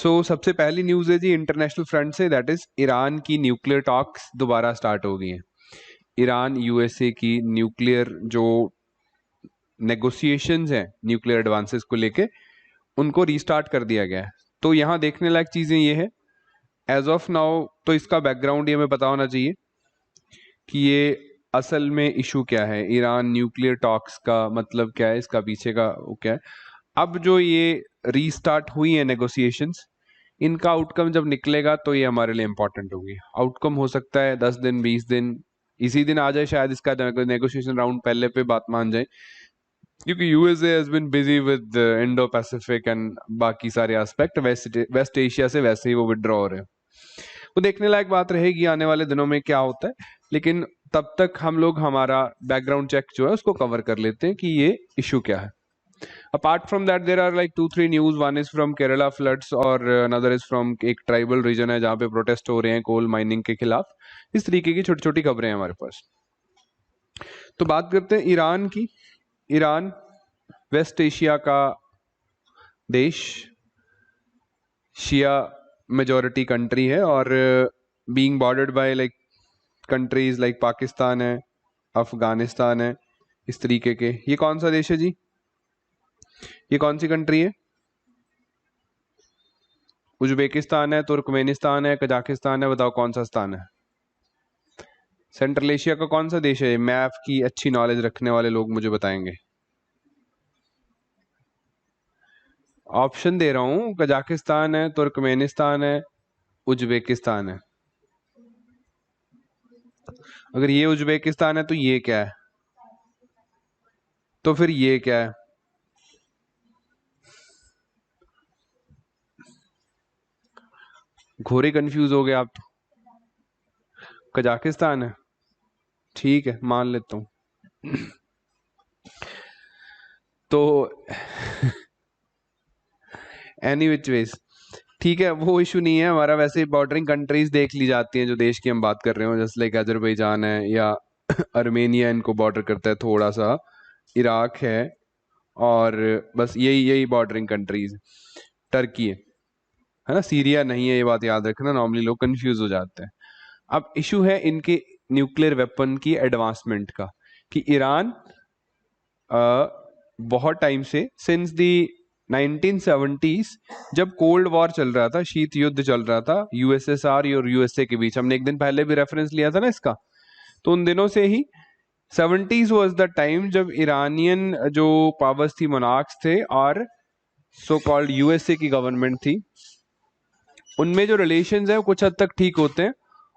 सबसे पहली न्यूज है जी इंटरनेशनल फ्रंट से, दैट इज ईरान की न्यूक्लियर टॉक्स दोबारा स्टार्ट हो गई हैं। ईरान यूएसए की न्यूक्लियर जो नेगोशिएशंस हैं न्यूक्लियर एडवांसेस को लेके, उनको रीस्टार्ट कर दिया गया है। तो यहाँ देखने लायक चीजें ये है एज ऑफ नाउ, तो इसका बैकग्राउंड ये हमें पता होना चाहिए कि ये असल में इशू क्या है, ईरान न्यूक्लियर टॉक्स का मतलब क्या है, इसका पीछे का वो क्या है। अब जो ये रीस्टार्ट हुई है नेगोशिएशंस, इनका आउटकम जब निकलेगा तो ये हमारे लिए इंपॉर्टेंट होगी। आउटकम हो सकता है 10 दिन 20 दिन, इसी दिन आ जाए शायद इसका नेगोशिएशन राउंड पहले पे बात मान जाए, क्योंकि USA has been busy with Indo Pacific and बाकी सारे एस्पेक्ट, वेस्ट एशिया से वैसे ही वो विड्रॉ हो रहे हैं। वो देखने लायक बात रहेगी आने वाले दिनों में क्या होता है, लेकिन तब तक हम लोग हमारा बैकग्राउंड चेक जो है उसको कवर कर लेते हैं कि ये इशू क्या है। Apart from that, there are like 2-3 news. One is from Kerala floods और another is from एक ट्राइबल रीजन है जहाँ पे प्रोटेस्ट हो रहे हैं कोल माइनिंग के खिलाफ। इस तरीके की छोटी छोटी खबरें हैं हमारे पास। तो बात करते हैं ईरान की। ईरान वेस्ट एशिया का देश, शिया मेजॉरिटी कंट्री है और being bordered by like countries like Pakistan है, अफगानिस्तान है, इस तरीके के। ये कौन सा देश है जी? ये कौन सी कंट्री है? उज्बेकिस्तान है, तुर्कमेनिस्तान है, कजाकिस्तान है, बताओ कौन सा स्थान है? सेंट्रल एशिया का कौन सा देश है? मैप की अच्छी नॉलेज रखने वाले लोग मुझे बताएंगे। ऑप्शन दे रहा हूं, कजाकिस्तान है, तुर्कमेनिस्तान है, उज्बेकिस्तान है। अगर ये उज्बेकिस्तान है तो ये क्या है? तो फिर ये क्या है? घोरे कंफ्यूज हो गए आप तो। कजाकिस्तान है, ठीक है मान लेता हूं। तो एनी विच वेज ठीक है, वो इशू नहीं है हमारा। वैसे बॉर्डरिंग कंट्रीज देख ली जाती हैं जो देश की हम बात कर रहे हो, जैसे लाइक अजरबैजान है या अर्मेनिया, इनको बॉर्डर करता है थोड़ा सा, इराक है, और बस यही यही बॉर्डरिंग कंट्रीज। टर्की है ना, सीरिया नहीं है, ये बात याद रखना, नॉर्मली लोग कंफ्यूज हो जाते हैं। अब इशू है इनके न्यूक्लियर वेपन की एडवांसमेंट का, कि ईरान बहुत टाइम से सिंस दी 1970s, जब कोल्ड वॉर चल रहा था, शीत युद्ध चल रहा था यूएसएसआर और यूएसए के बीच, हमने एक दिन पहले भी रेफरेंस लिया था ना इसका, तो उन दिनों से ही 70s वाज द टाइम जब ईरानियन जो पावर्स थी, मोनार्क्स थे, और सो कॉल्ड यूएसए की गवर्नमेंट थी, उनमें जो रिलेशंस है वो कुछ हद तक ठीक होते हैं,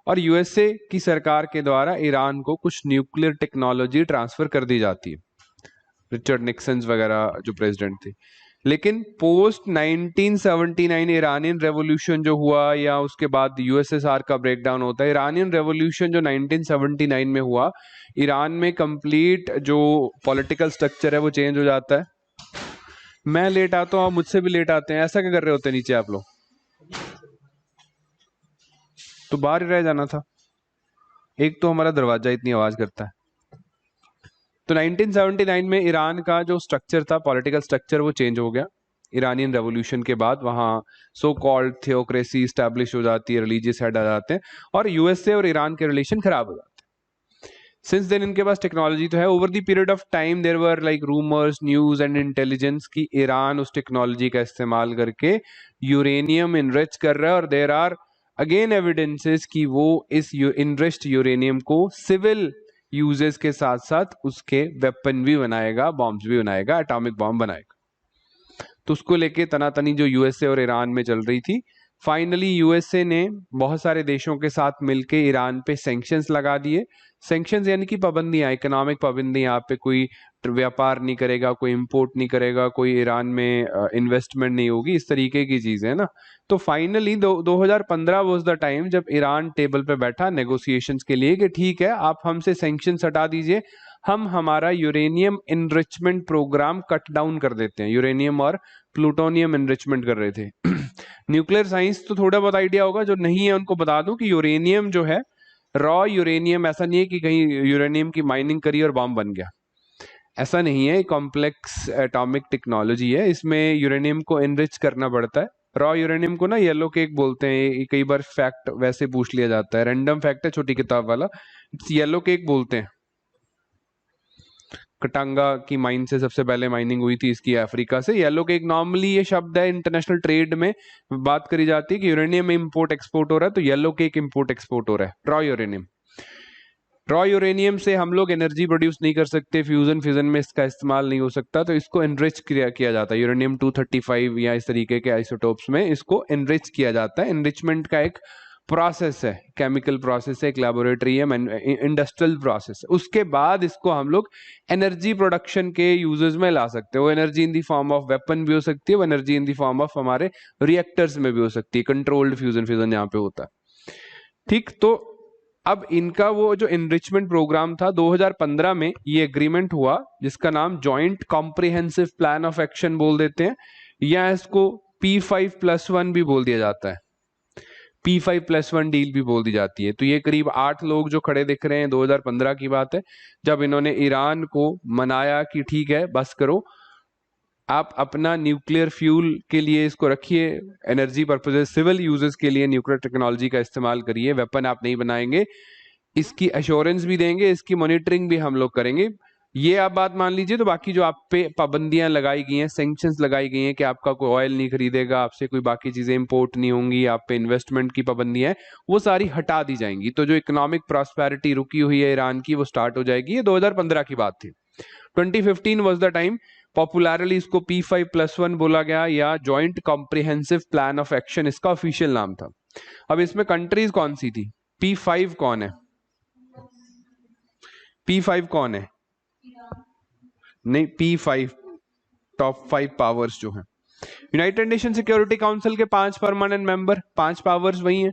और यूएसए की सरकार के द्वारा ईरान को कुछ न्यूक्लियर टेक्नोलॉजी ट्रांसफर कर दी जाती है, रिचर्ड निक्सन वगैरह जो प्रेसिडेंट थे। लेकिन पोस्ट 1979 ईरानियन रेवोल्यूशन जो हुआ, या उसके बाद यूएसएसआर का ब्रेकडाउन होता है, ईरानियन रेवोल्यूशन जो 1979 में हुआ, ईरान में कंप्लीट जो पॉलिटिकल स्ट्रक्चर है वो चेंज हो जाता है। मैं लेट आता हूँ, मुझसे भी लेट आते हैं, ऐसा क्या कर रहे होते हैं नीचे आप लोग? तो बाहर ही रह जाना था, एक तो हमारा दरवाजा इतनी आवाज करता है। तो 1979 में ईरान का जो स्ट्रक्चर था, पॉलिटिकल स्ट्रक्चर, वो चेंज हो गया। ईरानियन रेवोल्यूशन के बाद वहाँ सो कॉल्ड थियोक्रेसी स्टैब्लिश हो जाती है, रिलीजियस हेड आ जाते हैं, और यूएसए और ईरान के रिलेशन खराब हो जाते हैं। सिंस देन इनके पास टेक्नोलॉजी तो है। Over the period of time there were like rumours, news and intelligence कि ईरान उस टेक्नोलॉजी का इस्तेमाल करके यूरेनियम इनरिच कर रहा है, और देयर आर अगेन एविडेंसेस कि वो इस इनरिच्ड यूरेनियम को सिविल यूजेस के साथ साथ उसके वेपन भी बनाएगा, बॉम्ब्स भी बनाएगा, एटॉमिक बॉम्ब बनाएगा। तो उसको लेके तनातनी जो यूएसए और ईरान में चल रही थी, फाइनली यूएसए ने बहुत सारे देशों के साथ मिलके ईरान पे सैंक्शंस लगा दिए। सैंक्शंस यानी कि पाबंदियां, इकोनॉमिक पाबंदियां, आप पे कोई व्यापार नहीं करेगा, कोई इंपोर्ट नहीं करेगा, कोई ईरान में इन्वेस्टमेंट नहीं होगी, इस तरीके की चीजें है ना। तो फाइनली 2015 वाज द टाइम जब ईरान टेबल पे बैठा नेगोशिएशंस के लिए कि ठीक है, आप हमसे सैंक्शंस हटा दीजिए, हम हमारा uranium enrichment programme cut down कर देते हैं। यूरेनियम और प्लूटोनियम इनरिचमेंट कर रहे थे। न्यूक्लियर साइंस तो थोड़ा बहुत आइडिया होगा, जो नहीं है उनको बता दूं कि यूरेनियम जो है, रॉ यूरेनियम, ऐसा नहीं है कि कहीं यूरेनियम की माइनिंग करी और बॉम्ब बन गया, ऐसा नहीं है। कॉम्प्लेक्स एटॉमिक टेक्नोलॉजी है, इसमें यूरेनियम को एनरिच करना पड़ता है रॉ यूरेनियम को ना येलो केक बोलते हैं, ये कई बार फैक्ट वैसे पूछ लिया जाता है, रैंडम फैक्ट है छोटी किताब वाला, येलो केक बोलते हैं। कटांगा की माइन से सबसे पहले माइनिंग हुई थी इसकी अफ्रीका से। येलो केक नॉर्मली ये शब्द है इंटरनेशनल ट्रेड में बात करी जाती है कि यूरेनियम इंपोर्ट एक्सपोर्ट हो रहा है, तो येलो केक इंपोर्ट एक्सपोर्ट हो रहा है। रॉ यूरेनियम, रॉ यूरेनियम से हम लोग एनर्जी प्रोड्यूस नहीं कर सकते, फ्यूजन फ्यूजन में इसका इस्तेमाल नहीं हो सकता, तो इसको एनरिच किया जाता है। यूरेनियम 235 या इस तरीके के आइसोटोप्स में इसको एनरिच किया जाता है। एनरिचमेंट का एक प्रोसेस है, केमिकल प्रोसेस है, एक लेबोरेटरी है, इंडस्ट्रियल प्रोसेस है। उसके बाद इसको हम लोग एनर्जी प्रोडक्शन के यूजेस में ला सकते हैं। वो energy in the form of weapon भी हो सकती है, वो energy in the form of हमारे रिएक्टर्स में भी हो सकती है, कंट्रोल्ड फ्यूजन फ्यूजन यहाँ पे होता है। ठीक, तो अब इनका वो जो एनरिचमेंट प्रोग्राम था 2015 में ये एग्रीमेंट हुआ, जिसका नाम joint comprehensive plan of action बोल देते हैं, या इसको P5+1 भी बोल दिया जाता है, P5+1 डील भी बोल दी जाती है। तो ये करीब 8 लोग जो खड़े दिख रहे हैं, 2015 की बात है, जब इन्होंने ईरान को मनाया कि ठीक है बस करो, आप अपना न्यूक्लियर फ्यूल के लिए इसको रखिए, एनर्जी पर्पजेस, सिविल यूजेस के लिए न्यूक्लियर टेक्नोलॉजी का इस्तेमाल करिए, वेपन आप नहीं बनाएंगे, इसकी एश्योरेंस भी देंगे, इसकी मॉनिटरिंग भी हम लोग करेंगे। ये आप बात मान लीजिए। तो बाकी जो आप पे पाबंदियां लगाई गई हैं, सैंक्शंस लगाई गई हैं कि आपका कोई ऑयल नहीं खरीदेगा, आपसे कोई बाकी चीजें इंपोर्ट नहीं होंगी, आप पे इन्वेस्टमेंट की पाबंदियां हैं, वो सारी हटा दी जाएंगी। तो जो इकोनॉमिक प्रॉस्पेरिटी रुकी हुई है ईरान की, वो स्टार्ट हो जाएगी। ये 2015 की बात थी। 2015 वॉज द टाइम, पॉपुलरली इसको P5+1 बोला गया, या joint comprehensive plan of action इसका ऑफिशियल नाम था। अब इसमें कंट्रीज कौन सी थी? P5 कौन है? P5 कौन है? नहीं, P5 टॉप 5 पावर्स जो हैं, यूनाइटेड नेशन सिक्योरिटी काउंसिल के 5 परमानेंट मेंबर, 5 पावर्स वही हैं।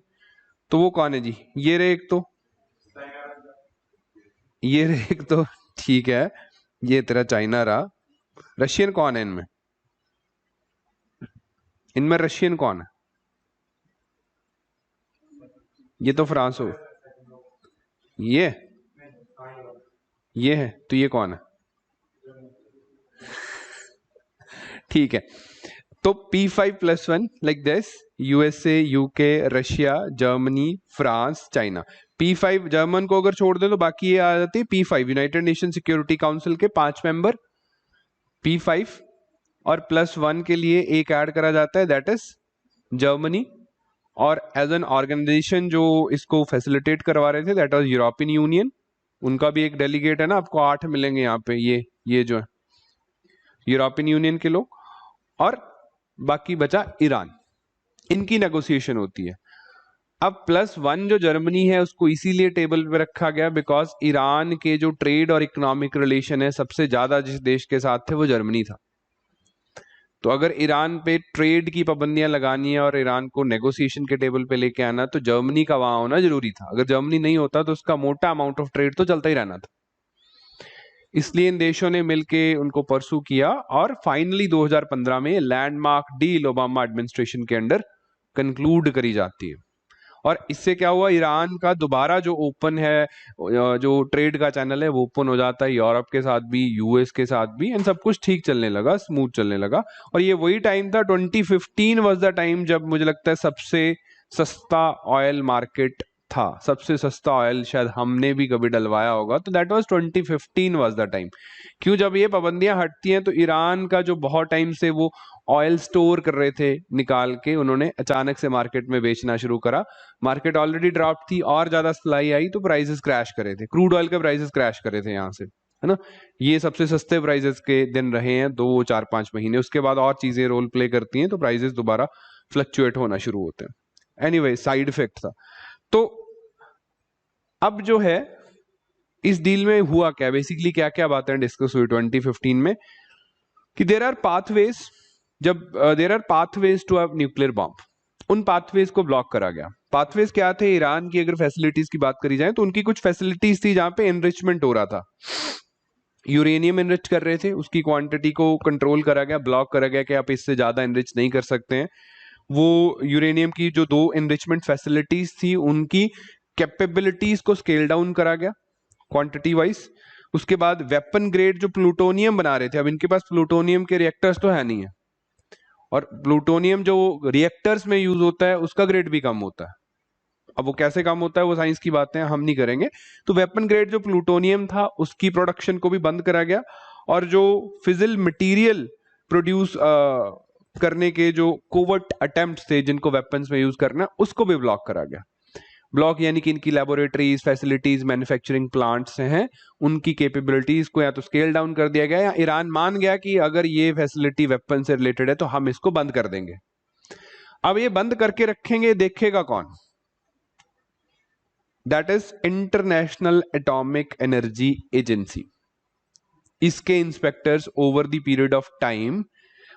तो वो कौन है जी? ये रहे एक तो, ये रहे एक तो, ठीक है, ये तेरा चाइना रहा। रशियन कौन है इनमें? इनमें रशियन कौन है? ये तो फ्रांस हो, ये है, तो ये कौन है? ठीक है, तो P5+1 like this, USA, UK, Russia, Germany, France, China. P5 German को अगर छोड़ दे तो बाकी ये आ जाती है P5, United nation security council के 5 मेंबर P5, और +1 के लिए एक ऐड करा जाता है, दैट इज जर्मनी। और एज एन ऑर्गेनाइजेशन जो इसको फैसिलिटेट करवा रहे थे, दैट वाज यूरोपियन यूनियन, उनका भी एक डेलीगेट है ना, आपको 8 मिलेंगे यहाँ पे, ये जो है यूरोपियन यूनियन के लोग, और बाकी बचा ईरान, इनकी नेगोशिएशन होती है। अब +1 जो जर्मनी है उसको इसीलिए टेबल पे रखा गया बिकॉज ईरान के जो ट्रेड और इकोनॉमिक रिलेशन है सबसे ज्यादा जिस देश के साथ थे वो जर्मनी था। तो अगर ईरान पे ट्रेड की पाबंदियां लगानी है और ईरान को नेगोशिएशन के टेबल पे लेके आना, तो जर्मनी का वहां होना जरूरी था। अगर जर्मनी नहीं होता तो उसका मोटा अमाउंट ऑफ ट्रेड तो चलता ही रहना था। इसलिए इन देशों ने मिलके उनको परसू किया, और फाइनली 2015 में लैंडमार्क डील ओबामा एडमिनिस्ट्रेशन के अंडर कंक्लूड करी जाती है। और इससे क्या हुआ, ईरान का दोबारा जो ओपन है, जो ट्रेड का चैनल है वो ओपन हो जाता है, यूरोप के साथ भी, यूएस के साथ भी, एंड सब कुछ ठीक चलने लगा, स्मूथ चलने लगा। और ये वही टाइम था, 2015 वाज द टाइम जब मुझे लगता है सबसे सस्ता ऑयल मार्केट था, सबसे सस्ता ऑयल शायद हमने भी कभी डलवाया होगा। तो that was 2015 was the time. क्यों? जब ये पाबंदियां हटती हैं तो ईरान का जो बहुत टाइम से वो ऑयल स्टोर कर रहे थे निकाल के, उन्होंने अचानक से मार्केट में बेचना शुरू करा। मार्केट ऑलरेडी ड्रॉप थी, और ज्यादा सप्लाई आई तो प्राइसेस क्रैश करे थे, क्रूड ऑयल के प्राइसेस क्रैश करे थे यहाँ से, है ना। ये सबसे सस्ते प्राइसेस के दिन रहे हैं 2-4-5 महीने। उसके बाद और चीजें रोल प्ले करती हैं तो प्राइसेस दोबारा फ्लक्चुएट होना शुरू होते हैं। एनीवे, साइड इफेक्ट था। तो अब जो है इस डील में हुआ क्या, बेसिकली क्या क्या बातें डिस्कस हुई 2015 में, कि देयर आर पाथवेज, जब there are pathways to have nuclear bomb, उन पाथवेज को ब्लॉक करा गया। पाथवेज क्या थे? ईरान की अगर फैसिलिटीज की बात करी जाए तो उनकी कुछ फैसिलिटीज थी जहां पे एनरिचमेंट हो रहा था, यूरेनियम एनरिच कर रहे थे, उसकी क्वांटिटी को कंट्रोल करा गया, ब्लॉक करा गया कि आप इससे ज्यादा एनरिच नहीं कर सकते हैं। वो यूरेनियम की जो 2 एनरिचमेंट फैसिलिटीज थी उनकी कैपेबिलिटीज को स्केल डाउन करा गया क्वांटिटी वाइज। उसके बाद वेपन ग्रेड जो प्लूटोनियम बना रहे थे, अब इनके पास प्लूटोनियम के रिएक्टर्स तो है नहीं है, और प्लूटोनियम जो रिएक्टर्स में यूज होता है उसका ग्रेड भी कम होता है। अब वो कैसे कम होता है वो साइंस की बातें हम नहीं करेंगे। तो वेपन ग्रेड जो प्लूटोनियम था उसकी प्रोडक्शन को भी बंद करा गया, और जो फिजिल मटेरियल प्रोड्यूस करने के जो कोवर्ट अटेम्प्ट्स थे जिनको वेपन्स में यूज करना उसको भी ब्लॉक करा गया। ब्लॉक यानी कि इनकी लेबोरेटरीज, फैसिलिटीज, मैन्युफैक्चरिंग प्लांट्स हैं, उनकी कैपेबिलिटीज को या तो स्केल डाउन कर दिया गया, या ईरान मान गया कि अगर ये फैसिलिटी वेपन से रिलेटेड है तो हम इसको बंद कर देंगे। अब ये बंद करके रखेंगे, देखेगा कौन? That is international atomic energy agency. इसके inspectors over the period of time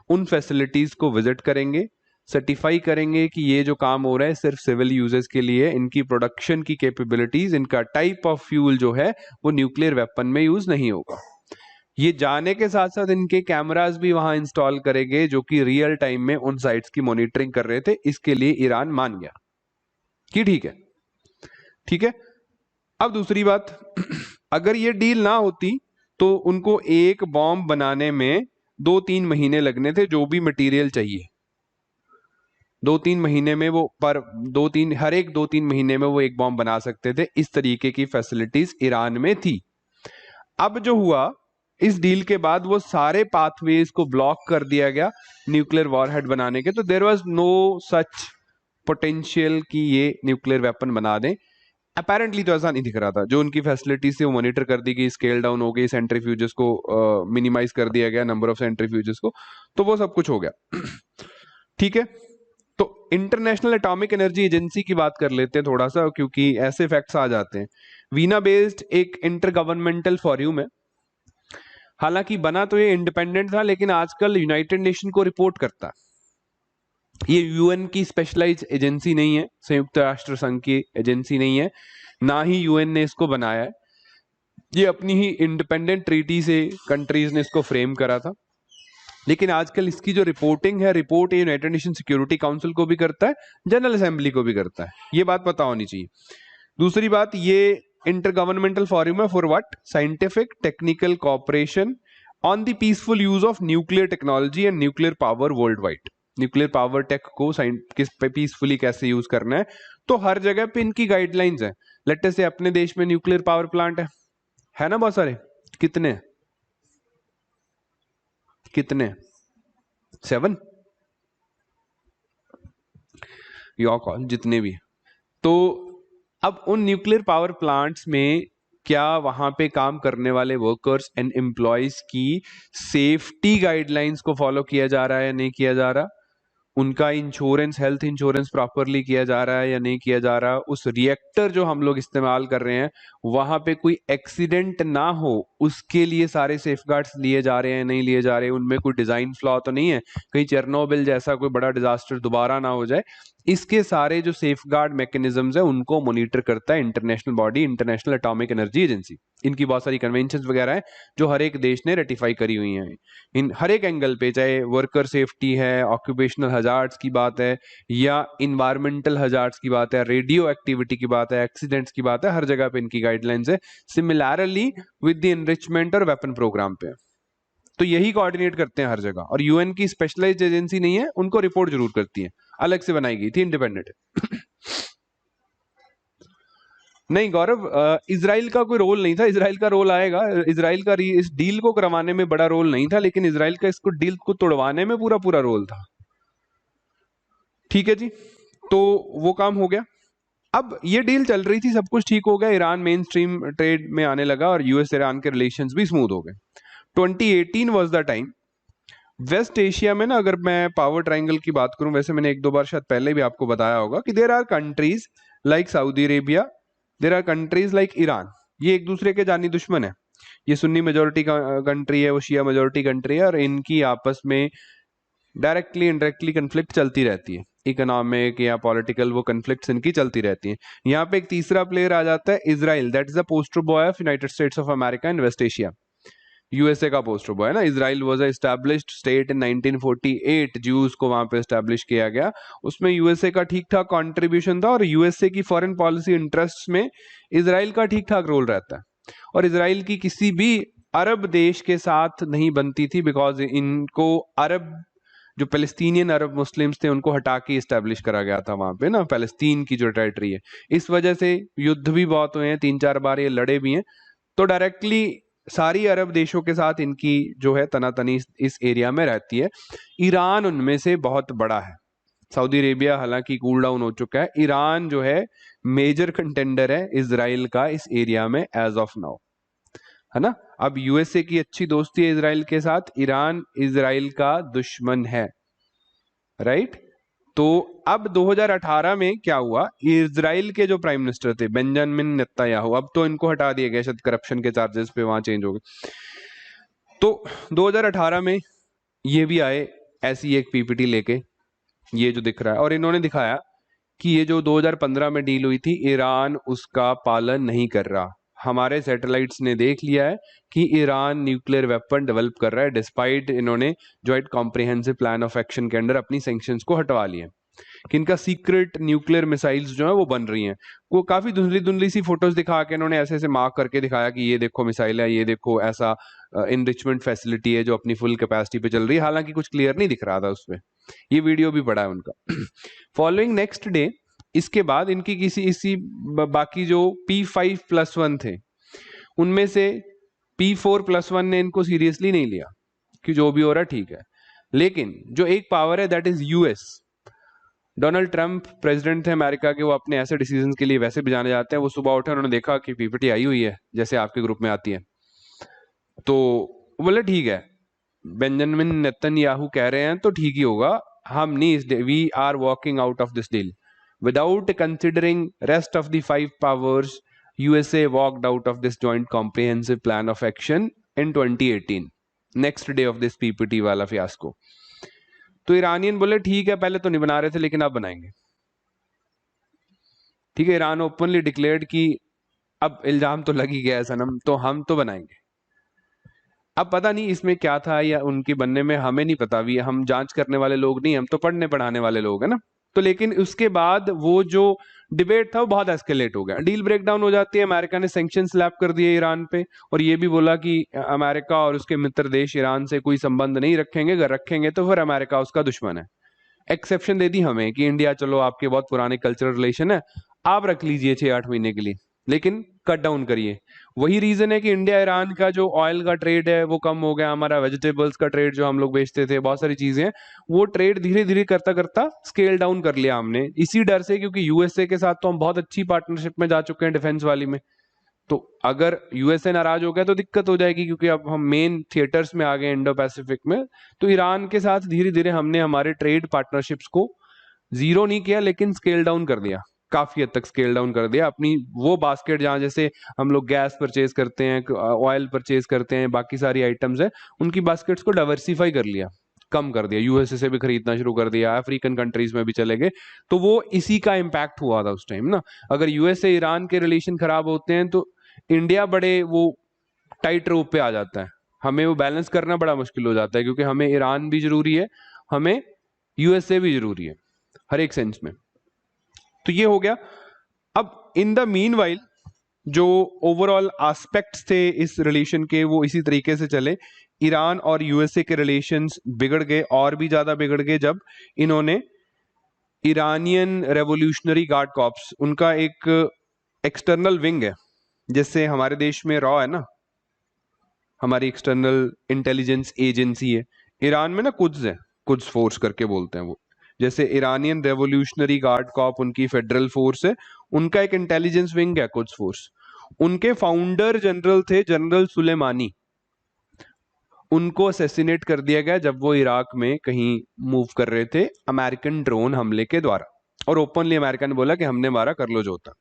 उन फैसिलिटीज को विजिट करेंगे, सर्टिफाई करेंगे कि ये जो काम हो रहा है सिर्फ सिविल यूजेस के लिए, इनकी प्रोडक्शन की कैपेबिलिटीज, इनका टाइप ऑफ फ्यूल जो है वो न्यूक्लियर वेपन में यूज नहीं होगा। ये जाने के साथ साथ इनके कैमरास भी वहां इंस्टॉल करेंगे जो कि रियल टाइम में उन साइट्स की मॉनिटरिंग कर रहे थे। इसके लिए ईरान मान गया कि ठीक है, ठीक है। अब दूसरी बात, अगर ये डील ना होती तो उनको एक बॉम्ब बनाने में 2-3 महीने लगने थे, जो भी मटेरियल चाहिए 2-3 महीने में वो हर एक 2-3 महीने में वो एक बॉम्ब बना सकते थे। इस तरीके की फैसिलिटीज ईरान में थी। अब जो हुआ, इस डील के बाद वो सारे पाथवेज को ब्लॉक कर दिया गया न्यूक्लियर वॉरहेड बनाने के। तो there was no such potential कि ये न्यूक्लियर वेपन बना दें। अपेरेंटली तो ऐसा नहीं दिख रहा था। जो उनकी फैसिलिटी से वो मॉनिटर कर दी गई, स्केल डाउन हो गई, सेंट्रीफ्यूजेस को मिनिमाइज कर दिया गया, नंबर ऑफ सेंट्रीफ्यूजेस को, तो वो सब कुछ हो गया। ठीक है, तो इंटरनेशनल एटॉमिक एनर्जी एजेंसी की बात कर लेते हैं थोड़ा सा, क्योंकि ऐसे फैक्ट्स आ जाते हैं। वीना बेस्ड एक इंटर गवर्नमेंटल फोरम है। हालांकि बना तो ये इंडिपेंडेंट था, लेकिन आजकल यूनाइटेड नेशन को रिपोर्ट करता है। ये यूएन की स्पेशलाइज एजेंसी नहीं है, संयुक्त राष्ट्र संघ की एजेंसी नहीं है, ना ही यूएन ने इसको बनाया है। ये अपनी ही इंडिपेंडेंट ट्रीटी से कंट्रीज ने इसको फ्रेम करा था। लेकिन आजकल इसकी जो रिपोर्टिंग है, रिपोर्ट ये यूनाइटेड नेशन सिक्योरिटी काउंसिल को भी करता है, जनरल असेंबली को भी करता है। ये बात पता होनी चाहिए। दूसरी बात, ये इंटर गवर्नमेंटल फोरम है for what? Scientific technical cooperation on the peaceful use of nuclear technology and nuclear power world wide. Nuclear power tech को किस पे पीसफुली कैसे यूज करना है, तो हर जगह पे इनकी गाइडलाइंस है। लेट अस से अपने देश में न्यूक्लियर पावर प्लांट है ना, बहुत सारे। कितने? 7 योर कॉल, जितने भी। तो अब उन न्यूक्लियर पावर प्लांट्स में क्या वहां पे काम करने वाले वर्कर्स एंड एम्प्लॉयज की सेफ्टी गाइडलाइंस को फॉलो किया जा रहा है या नहीं किया जा रहा? उनका इंश्योरेंस, हेल्थ इंश्योरेंस प्रॉपरली किया जा रहा है या नहीं किया जा रहा? उस रिएक्टर जो हम लोग इस्तेमाल कर रहे हैं वहां पे कोई एक्सीडेंट ना हो, उसके लिए सारे सेफगार्ड्स लिए जा रहे हैं नहीं लिए जा रहे? उनमें कोई डिजाइन फ्लॉ तो नहीं है, कहीं चेरनोबिल जैसा कोई बड़ा डिजास्टर दोबारा ना हो जाए? इसके सारे जो सेफगार्ड मैकेनिज्म्स है उनको मॉनिटर करता है international body, international atomic energy agency. इनकी बहुत सारी कन्वेंशंस वगैरह हैं जो हर एक देश ने रेटिफाई करी हुई हैं इन हर एक एंगल पे, चाहे वर्कर सेफ्टी है, ऑक्यूपेशनल हजार्ड्स की बात है, या इन्वायरमेंटल हजार्ड्स की बात है, रेडियो एक्टिविटी की बात है, एक्सीडेंट्स की बात है, हर जगह पे इनकी गाइडलाइंस है। सिमिलरली विद द एनरिचमेंट और वेपन प्रोग्राम पे, तो यही कोऑर्डिनेट करते हैं हर जगह। और यूएन की स्पेशलाइज्ड एजेंसी नहीं है, उनको रिपोर्ट जरूर करती है, अलग से बनाई गई थी, इंडिपेंडेंट है। नहीं गौरव, इजराइल का कोई रोल नहीं था। इजराइल का रोल आएगा। इजराइल का इस डील को करवाने में बड़ा रोल नहीं था, लेकिन इजराइल का इसको डील को तोड़वाने में पूरा पूरा रोल था। ठीक है जी, तो वो काम हो गया। अब ये डील चल रही थी, सब कुछ ठीक हो गया, ईरान मेन स्ट्रीम ट्रेड में आने लगा और यूएस ईरान के रिलेशंस भी स्मूथ हो गए। 2018 was the time. West Asia में ना, अगर मैं पावर ट्रायंगल की बात करूं, वैसे मैंने 1-2 बार शायद पहले भी आपको बताया होगा कि there are countries like Saudi Arabia, there are countries like Iran. ये एक दूसरे के जानी दुश्मन है। ये सुन्नी मेजोरिटी कंट्री है, वो शिया मेजोरिटी कंट्री है, और इनकी आपस में डायरेक्टली इनडायरेक्टली कंफ्लिक्ट चलती रहती है। इकोनॉमिक या पॉलिटिकल वो कंफ्लिक्ट्स इनकी चलती रहती हैं। यहाँ पे एक तीसरा प्लेयर आ जाता है, Israel. That is the poster boy of United States of America in West Asia. USA का पोस्टर बॉय है ना। Israel was a established state in 1948, Jews को वहां पे एस्टैब्लिश किया गया। उसमें यूएसए का ठीक ठाक कंट्रीब्यूशन था, और यूएसए की फॉरेन पॉलिसी इंटरेस्ट्स में इजराइल का ठीक ठाक रोल रहता है। और इजराइल की किसी भी अरब देश के साथ नहीं बनती थी, बिकॉज इनको अरब जो पैलेस्टीनियन अरब मुस्लिम्स थे उनको हटा के इस्टेब्लिश करा गया था वहां पे ना, पैलेस्तीन की जो टेरिटरी है। इस वजह से युद्ध भी बहुत हुए हैं, 3-4 बार ये लड़े भी हैं। तो डायरेक्टली सारी अरब देशों के साथ इनकी जो है तनातनी इस एरिया में रहती है। ईरान उनमें से बहुत बड़ा है। सऊदी अरेबिया हालांकि कूल डाउन हो चुका है। ईरान जो है मेजर कंटेंडर है इजराइल का इस एरिया में एज ऑफ नाउ, है ना। अब यूएसए की अच्छी दोस्ती है इजराइल के साथ, ईरान इजराइल का दुश्मन है, राइट। तो अब 2018 में क्या हुआ, इजराइल के जो प्राइम मिनिस्टर थे बेंजामिन नेतन्याहू, अब तो इनको हटा दिया गया शायद करप्शन के चार्जेस पे, वहां चेंज हो गए। तो 2018 में ये भी आए ऐसी एक पीपीटी लेके, ये जो दिख रहा है, और इन्होंने दिखाया कि ये जो 2015 में डील हुई थी ईरान उसका पालन नहीं कर रहा। हमारे सैटेलाइट्स ने देख लिया है कि ईरान न्यूक्लियर वेपन डेवलप कर रहा है, डिस्पाइट इन्होंने joint comprehensive plan of action के अंदर अपनी सैंक्शंस को हटवा लिए, कि इनका सीक्रेट न्यूक्लियर मिसाइल्स जो है वो बन रही हैं। वो काफी धुंधली धुंधली सी फोटोज दिखा के इन्होंने ऐसे ऐसे मार्क करके दिखाया कि ये देखो मिसाइल है, ये देखो ऐसा इनरिचमेंट फैसिलिटी है जो अपनी फुल कैपेसिटी पे चल रही है, हालांकि कुछ क्लियर नहीं दिख रहा था उसमें। ये वीडियो भी पड़ा है उनका। फॉलोइंग नेक्स्ट डे, इसके बाद इनकी किसी इसी बाकी जो P5+1 थे उनमें से P4+1 ने इनको सीरियसली नहीं लिया कि जो भी हो रहा ठीक है। लेकिन जो एक पावर है that is US, Donald Trump president थे अमेरिका के, वो अपने ऐसे डिसीजन के लिए वैसे भी जाने जाते हैं। वो सुबह उठे, उन्होंने देखा कि पीपीटी आई हुई है जैसे आपके ग्रुप में आती है, तो बोले ठीक है, बेंजामिन नेतन्याहू कह रहे हैं तो ठीक ही होगा, हम नहीं, we are walking out of this deal without considering rest of the 5 powers. USA walked out of this joint comprehensive plan of action in 2018, next day of this PPT वाला fiasco. तो ईरानियन बोले ठीक है, पहले तो नहीं बना रहे थे लेकिन अब बनाएंगे। ठीक है, ईरान ओपनली डिक्लेयर्ड कि अब इल्जाम तो लग ही गया है सनम, तो हम तो बनाएंगे। अब पता नहीं इसमें क्या था या उनके बनने में, हमें नहीं पता, भी हम जांच करने वाले लोग नहीं, हम तो पढ़ने पढ़ाने वाले लोग हैं ना। तो लेकिन उसके बाद वो जो डिबेट था वो बहुत एस्केलेट हो गया, डील ब्रेकडाउन हो जाती है। अमेरिका ने सैंक्शन स्लैप कर दिए ईरान पे, और ये भी बोला कि अमेरिका और उसके मित्र देश ईरान से कोई संबंध नहीं रखेंगे, अगर रखेंगे तो फिर अमेरिका उसका दुश्मन है। एक्सेप्शन दे दी हमें कि इंडिया चलो आपके बहुत पुराने कल्चरल रिलेशन है, आप रख लीजिए 6-8 महीने के लिए, लेकिन कट डाउन करिए। वही रीजन है कि इंडिया ईरान का जो ऑयल का ट्रेड है वो कम हो गया, हमारा वेजिटेबल्स का ट्रेड जो हम लोग बेचते थे, बहुत सारी चीजें, वो ट्रेड धीरे धीरे करता करता स्केल डाउन कर लिया हमने, इसी डर से, क्योंकि यूएसए के साथ तो हम बहुत अच्छी पार्टनरशिप में जा चुके हैं डिफेंस वाली में। तो अगर यूएसए नाराज हो गया तो दिक्कत हो जाएगी, क्योंकि अब हम मेन थिएटर्स में आ गए इंडो पैसिफिक में। तो ईरान के साथ धीरे धीरे हमने हमारे ट्रेड पार्टनरशिप्स को जीरो नहीं किया, लेकिन स्केल डाउन कर दिया, काफी हद तक स्केल डाउन कर दिया। अपनी वो बास्केट जहां जैसे हम लोग गैस परचेज करते हैं, ऑयल परचेज करते हैं, बाकी सारी आइटम्स है, उनकी बास्केट्स को डाइवर्सिफाई कर लिया, कम कर दिया, यूएसए से भी खरीदना शुरू कर दिया, अफ्रीकन कंट्रीज में भी चले गए। तो वो इसी का इम्पैक्ट हुआ था उस टाइम ना। अगर यूएसए ईरान के रिलेशन खराब होते हैं तो इंडिया बड़े वो टाइट रोप पे आ जाता है, हमें वो बैलेंस करना बड़ा मुश्किल हो जाता है, क्योंकि हमें ईरान भी जरूरी है, हमें यूएसए भी जरूरी है हर एक सेंस में। तो ये हो गया। अब इन द मीनवाइल जो ओवरऑल एस्पेक्ट्स थे इस रिलेशन के वो इसी तरीके से चले। ईरान और यूएसए के रिलेशंस बिगड़ गए, और भी ज्यादा बिगड़ गए, जब इन्होंने ईरानियन रेवोल्यूशनरी गार्ड कॉर्प्स, उनका एक एक्सटर्नल विंग है, जैसे हमारे देश में रॉ है ना, हमारी एक्सटर्नल इंटेलिजेंस एजेंसी है, ईरान में ना कुद्स है, कुद्स फोर्स करके बोलते हैं वो। जैसे ईरानियन रेवोल्यूशनरी गार्ड कॉर्प उनकी फेडरल फोर्स है, उनका एक इंटेलिजेंस विंग है कुद्स फोर्स। उनके फाउंडर जनरल थे जनरल सुलेमानी, उनको असैसिनेट कर दिया गया जब वो इराक में कहीं मूव कर रहे थे अमेरिकन ड्रोन हमले के द्वारा, और ओपनली अमेरिका ने बोला कि हमने मारा, कर लो जो होता,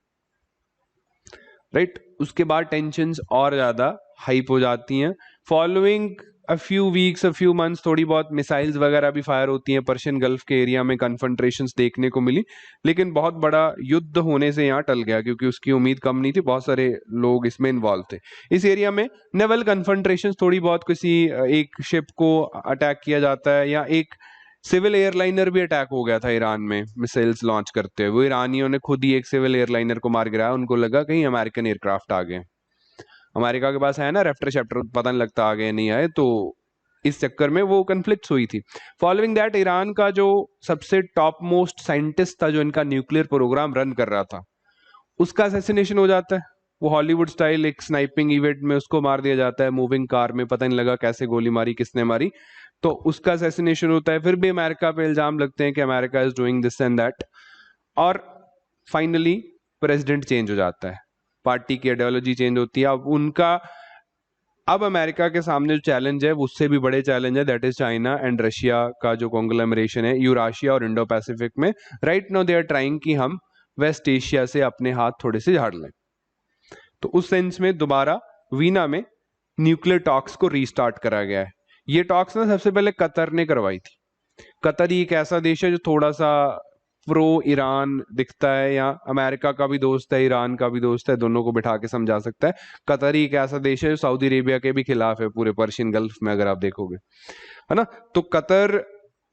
राइट। उसके बाद टेंशंस और ज्यादा हाइप हो जाती हैं। Following a few weeks, a few months, थोड़ी बहुत मिसाइल्स वगैरह भी फायर होती हैं, पर्शियन गल्फ के एरिया में कन्फ्रंट्रेशंस देखने को मिली, लेकिन बहुत बड़ा युद्ध होने से यहाँ टल गया, क्योंकि उसकी उम्मीद कम नहीं थी, बहुत सारे लोग इसमें इन्वॉल्व थे। इस एरिया में नेवल कन्फ्रंट्रेशंस थोड़ी बहुत, किसी एक शिप को अटैक किया जाता है, या एक सिविल एयरलाइनर भी अटैक हो गया था ईरान में मिसाइल्स लॉन्च करते हुए। वो ईरानियों ने खुद ही एक सिविल एयरलाइनर को मार गिराया, उनको लगा कहीं अमेरिकन एयरक्राफ्ट आ गए। अमेरिका के पास है ना रैप्टर शैप्टर, पता नहीं लगता आ गए नहीं आए, तो इस चक्कर में वो कन्फ्लिक्ट्स हुई थी। फॉलोइंग दैट ईरान का जो सबसे टॉप मोस्ट साइंटिस्ट था जो इनका न्यूक्लियर प्रोग्राम रन कर रहा था, उसका असैसिनेशन हो जाता है। वो हॉलीवुड स्टाइल एक स्नाइपिंग इवेंट में उसको मार दिया जाता है, मूविंग कार में, पता नहीं लगा कैसे गोली मारी, किसने मारी, तो उसका असैसिनेशन होता है। फिर भी अमेरिका पे इल्जाम लगते हैं कि America is doing this and that, और फाइनली प्रेसिडेंट चेंज हो जाता है, पार्टी की आइडियोलॉजी चेंज होती है। अब अमेरिका के सामने जो चैलेंज है वो उससे भी बड़े चैलेंज है, that is China and Russia का जो कॉन्ग्लोमरेशन है यूराशिया और इंडो पैसिफिक में। Right now they are trying कि हम वेस्ट एशिया से अपने हाथ थोड़े से झाड़ लें। तो उस सेंस में दोबारा वीना में न्यूक्लियर टॉक्स को रीस्टार्ट करा गया है। ये टॉक्स ना सबसे पहले कतर ने करवाई थी। कतर ही एक ऐसा देश है जो थोड़ा सा प्रो ईरान दिखता है, या अमेरिका का भी दोस्त है, ईरान का भी दोस्त है, दोनों को बिठा के समझा सकता है। कतर ही एक ऐसा देश है जो सऊदी अरेबिया के भी खिलाफ है पूरे पर्शियन गल्फ में, अगर आप देखोगे, है ना। तो कतर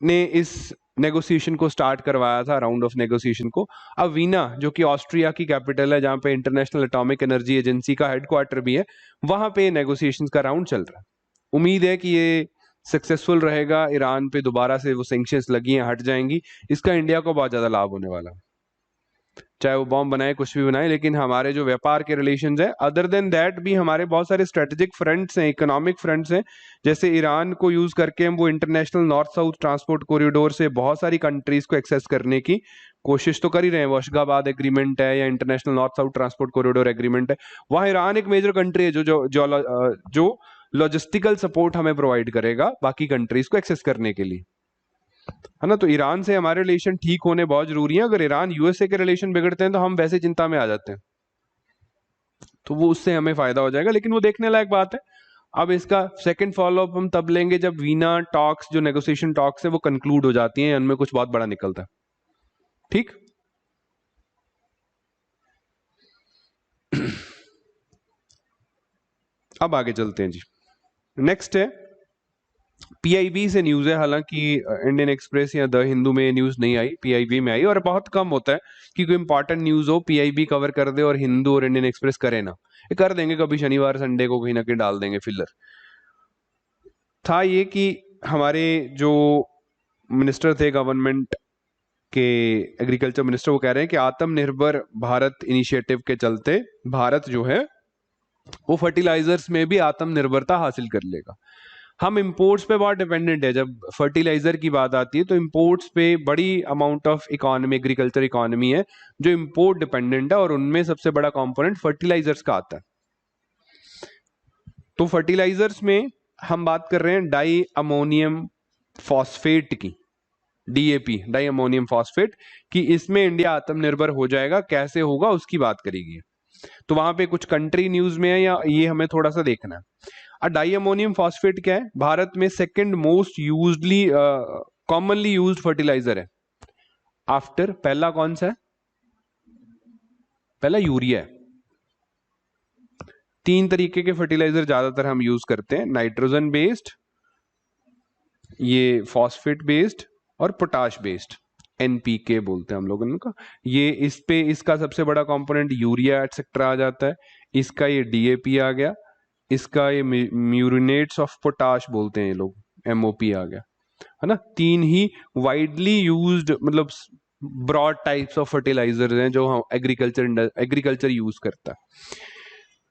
ने इस नेगोशिएशन को स्टार्ट करवाया था, राउंड ऑफ नेगोशिएशन को। अब वीना जो कि ऑस्ट्रिया की कैपिटल है, जहां पे इंटरनेशनल एटॉमिक एनर्जी एजेंसी का हेडक्वार्टर भी है, वहां पे नेगोशिएशंस का राउंड चल रहा है। उम्मीद है कि ये सक्सेसफुल रहेगा, ईरान पे दोबारा से वो सैंक्शंस लगी हैं हट जाएंगी, इसका इंडिया को बहुत ज्यादा लाभ होने वाला है। चाहे वो बॉम्ब बनाए, कुछ भी बनाए, लेकिन हमारे जो व्यापार के रिलेशंस है, अदर देन दैट भी हमारे बहुत सारे स्ट्रेटेजिक फ्रंट्स हैं, इकोनॉमिक फ्रंट्स हैं। जैसे ईरान को यूज करके हम वो international north south transport corridor से बहुत सारी कंट्रीज को एक्सेस करने की कोशिश तो कर ही रहे हैं। वशगाबाद एग्रीमेंट है या international north south transport corridor agreement है, वहां ईरान एक मेजर कंट्री है जो लॉजिस्टिकल सपोर्ट हमें प्रोवाइड करेगा बाकी कंट्रीज को एक्सेस करने के लिए, है ना। तो ईरान से हमारे रिलेशन ठीक होने बहुत जरूरी है। अगर ईरान यूएसए के रिलेशन बिगड़ते हैं तो हम वैसे चिंता में आ जाते हैं, तो वो उससे हमें फायदा हो जाएगा, लेकिन वो देखने लायक बात है। अब इसका सेकंड फॉलोअप हम तब लेंगे जब वीना टॉक्स, जो नेगोशिएशन टॉक्स है, वो कंक्लूड हो जाती हैं, उनमें कुछ बहुत बड़ा निकलता है। ठीक, अब आगे चलते हैं जी। नेक्स्ट है पीआईबी से न्यूज है, हालांकि इंडियन एक्सप्रेस या द हिंदू में न्यूज नहीं आई, पीआईबी में आई, और बहुत कम होता है कि कोई इंपॉर्टेंट न्यूज हो पीआईबी कवर कर दे और हिंदू और इंडियन एक्सप्रेस करे ना। ये कर देंगे कभी शनिवार संडे को कहीं ना कहीं डाल देंगे फिलर। था ये कि हमारे जो मिनिस्टर थे गवर्नमेंट के, एग्रीकल्चर मिनिस्टर, वो कह रहे हैं कि आत्मनिर्भर भारत इनिशिएटिव के चलते भारत जो है वो फर्टिलाइजर्स में भी आत्मनिर्भरता हासिल कर लेगा। हम इंपोर्ट्स पे बहुत डिपेंडेंट है। जब फर्टिलाइजर की बात आती है तो इंपोर्ट्स पे बड़ी amount of economy, agriculture economy है जो इंपोर्ट डिपेंडेंट है, और उनमें सबसे बड़ा कंपोनेंट फर्टिलाइजर्स का आता है। तो फर्टिलाइजर्स में हम बात कर रहे हैं डाई अमोनियम फॉस्फेट की, डीएपी, डाई अमोनियम फॉस्फेट की। इसमें इंडिया आत्मनिर्भर हो जाएगा, कैसे होगा उसकी बात करेगी। तो वहां पे कुछ कंट्री न्यूज में है, या ये हमें थोड़ा सा देखना है। डाई अमोनियम फॉस्फेट क्या है? भारत में second most usually commonly used fertiliser है आफ्टर, पहला कौन सा है? पहला यूरिया है। 3 तरीके के फर्टिलाइजर ज्यादातर हम यूज करते हैं, नाइट्रोजन बेस्ड, ये फॉस्फेट बेस्ड और पोटाश बेस्ड, एनपीके बोलते हैं हम लोग इनका। ये इस पे इसका सबसे बड़ा कंपोनेंट यूरिया एटसेट्रा आ जाता है। इसका ये डीएपी आ गया, इसका ये म्यूरिनेट्स ऑफ पोटाश बोलते हैं ये लोग, एमओपी आ गया, है ना। 3 ही वाइडली यूज्ड, मतलब ब्रॉड टाइप्स ऑफ फर्टिलाइजर्स हैं जो हम एग्रीकल्चर यूज करता है।